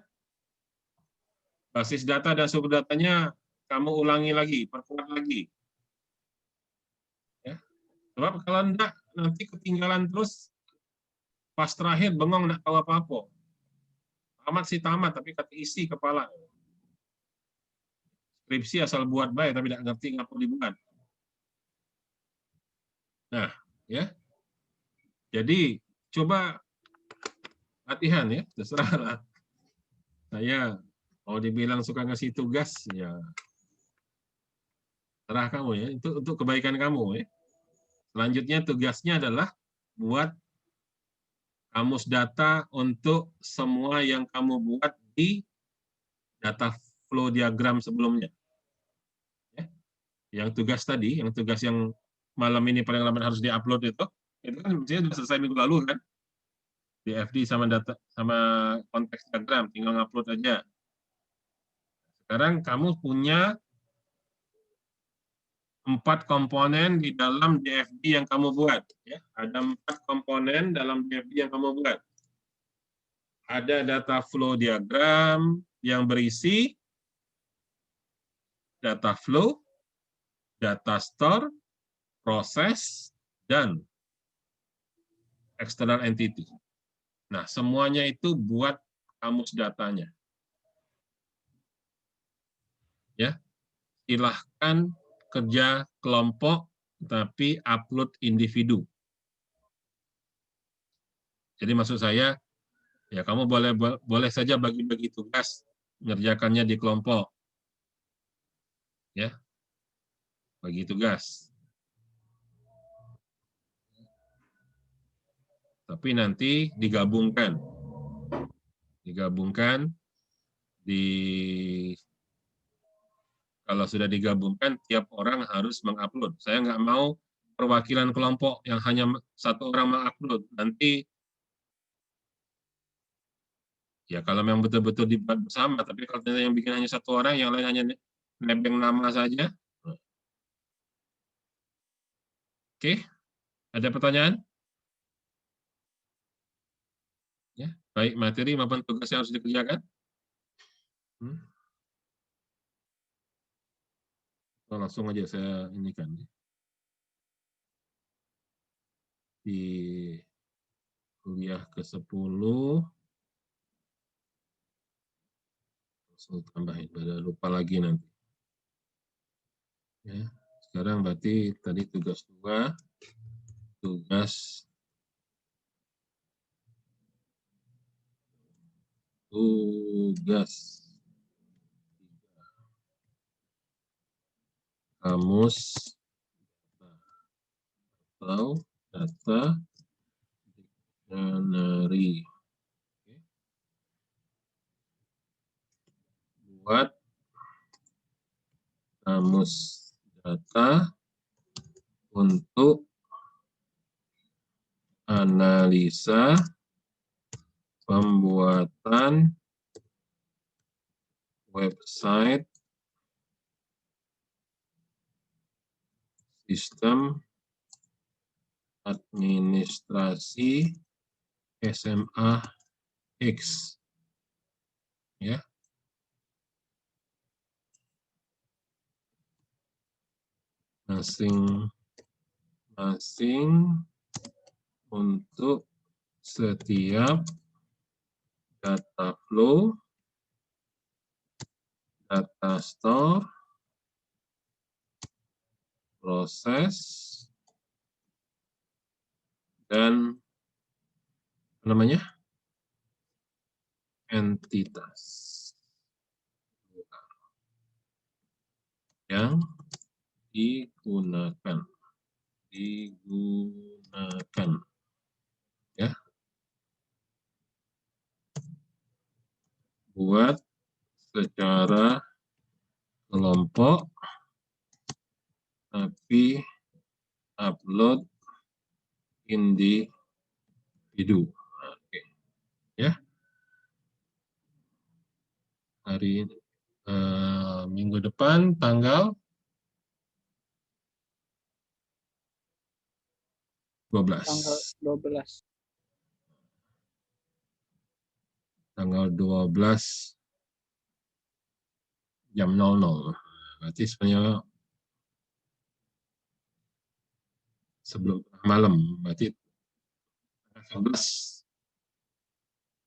basis data dan struktur datanya kamu ulangi lagi, perkuat lagi. Ya. Sebab kalau enggak, nanti ketinggalan terus, pas terakhir bengong enggak tahu apa-apa. Tamat sih tamat, tapi kata isi kepala. Skripsi asal buat baik, tapi tidak ngerti ngapa dibuat. Nah, ya. Jadi, coba latihan ya, terserahlah. Saya mau dibilang suka ngasih tugas, ya terah kamu ya, itu untuk kebaikan kamu ya. Selanjutnya tugasnya adalah buat kamus data untuk semua yang kamu buat di data flow diagram sebelumnya. Ya. Yang tugas tadi, yang tugas yang malam ini paling lambat harus diupload itu kan sebenarnya sudah selesai minggu lalu kan? DFD sama data sama konteks diagram, tinggal ngupload aja. Sekarang kamu punya 4 komponen di dalam DFD yang kamu buat. Ya. Ada 4 komponen dalam DFD yang kamu buat. Ada data flow diagram yang berisi data flow, data store, proses, dan external entity. Nah, semuanya itu buat kamus datanya. Ya, silahkan kerja kelompok, tapi upload individu. Jadi maksud saya, ya kamu boleh saja bagi-bagi tugas, mengerjakannya di kelompok. Ya, bagi tugas. Tapi nanti digabungkan. Digabungkan kalau sudah digabungkan, tiap orang harus mengupload. Saya nggak mau perwakilan kelompok yang hanya satu orang mengupload. Nanti, ya kalau memang betul-betul dibuat bersama, tapi kalau yang bikin hanya satu orang, yang lain hanya nebeng nama saja. Oke, ada pertanyaan? Ya, baik materi maupun tugas yang harus dikerjakan. Oh, langsung aja saya inikan. Di kuliah ke-10, langsung tambahin, pada lupa lagi nanti. Ya, sekarang berarti tadi tugas 2, tugas kamus atau data dictionary. Buat kamus data untuk analisa pembuatan website sistem administrasi SMA X. Ya. Masing-masing untuk setiap data flow, data store, proses, dan entitas yang digunakan. Ya. Buat secara kelompok, tapi upload individu. Oke. Ya. Hari minggu depan tanggal 12. Tanggal 12. Tanggal 12 jam 00. Berarti sebenarnya sebelum malam. Berarti 11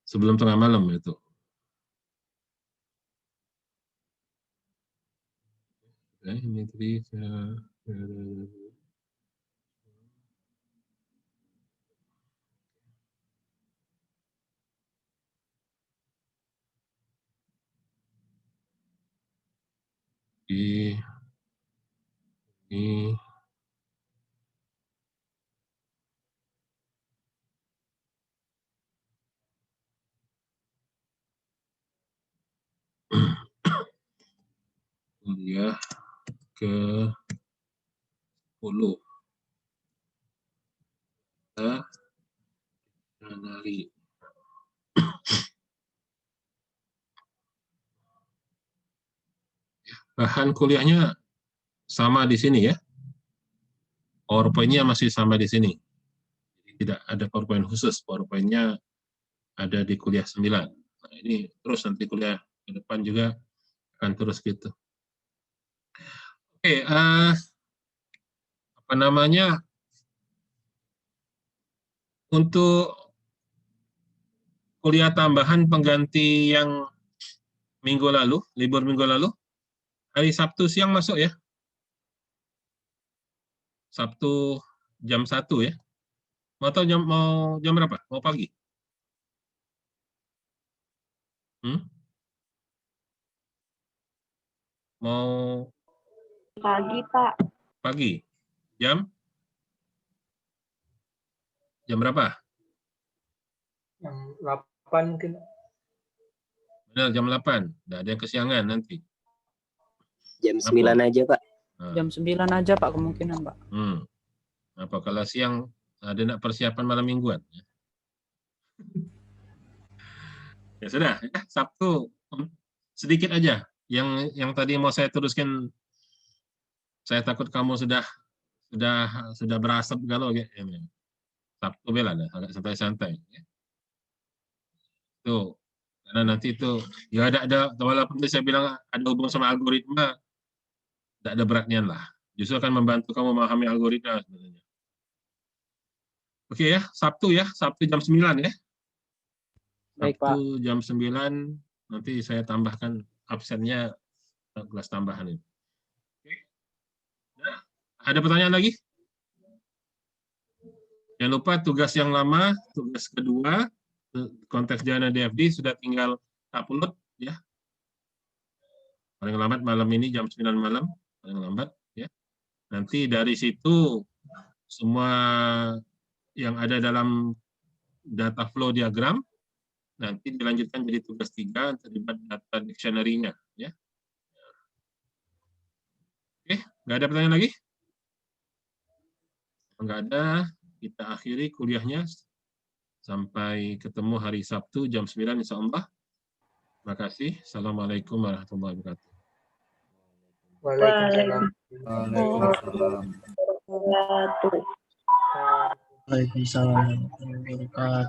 sebelum tengah malam itu. Ini tadi ini kuliah ke 10. Kita dari bahan kuliahnya sama di sini ya. PowerPoint-nya masih sama di sini. Tidak ada PowerPoint khusus. PowerPoint-nya ada di kuliah 9. Nah, ini terus nanti kuliah ke depan juga akan terus gitu. Oke, apa namanya? Untuk kuliah tambahan pengganti yang minggu lalu, libur minggu lalu, hari Sabtu siang masuk ya. Sabtu jam 1 ya. Mau jam berapa? Mau pagi? Mau Pagi, Pak. pagi? Jam berapa? Jam 8 mungkin. Benar, jam 8. Nggak ada yang kesiangan nanti. Jam 9 aja, Pak. Nah, Jam 9 aja, Pak, kemungkinan, Pak. apa kalau siang ada nak persiapan malam mingguan? Ya sudah, ya, Sabtu sedikit aja. Yang tadi mau saya teruskan, saya takut kamu sudah berasap galau ya. Sabtu bela dah, agak santai-santai. Ya. Tuh, karena nanti itu ya ada walaupun saya bilang ada hubungan sama algoritma, tidak ada beratnya lah. Justru akan membantu kamu memahami algoritma sebenarnya. Oke ya, Sabtu jam 9 ya. Baik, Pak. Sabtu jam 9, nanti saya tambahkan absennya kelas tambahan ini. Oke. Nah, ada pertanyaan lagi? Jangan lupa tugas yang lama, tugas kedua, konteks jana DFD sudah tinggal upload ya. Paling lambat malam ini jam 9 malam, paling lambat ya. Nanti dari situ semua yang ada dalam data flow diagram nanti dilanjutkan jadi tugas 3 terlibat data dictionary-nya ya. Oke, nggak ada pertanyaan lagi? Nggak ada, kita akhiri kuliahnya. Sampai ketemu hari Sabtu jam 9 insya Allah. Terima kasih. Assalamualaikum warahmatullahi wabarakatuh. Waalaikumsalam. Waalaikumsalam. Waalaikumsalam. Waalaikumsalam warahmatullahi wabarakatuh.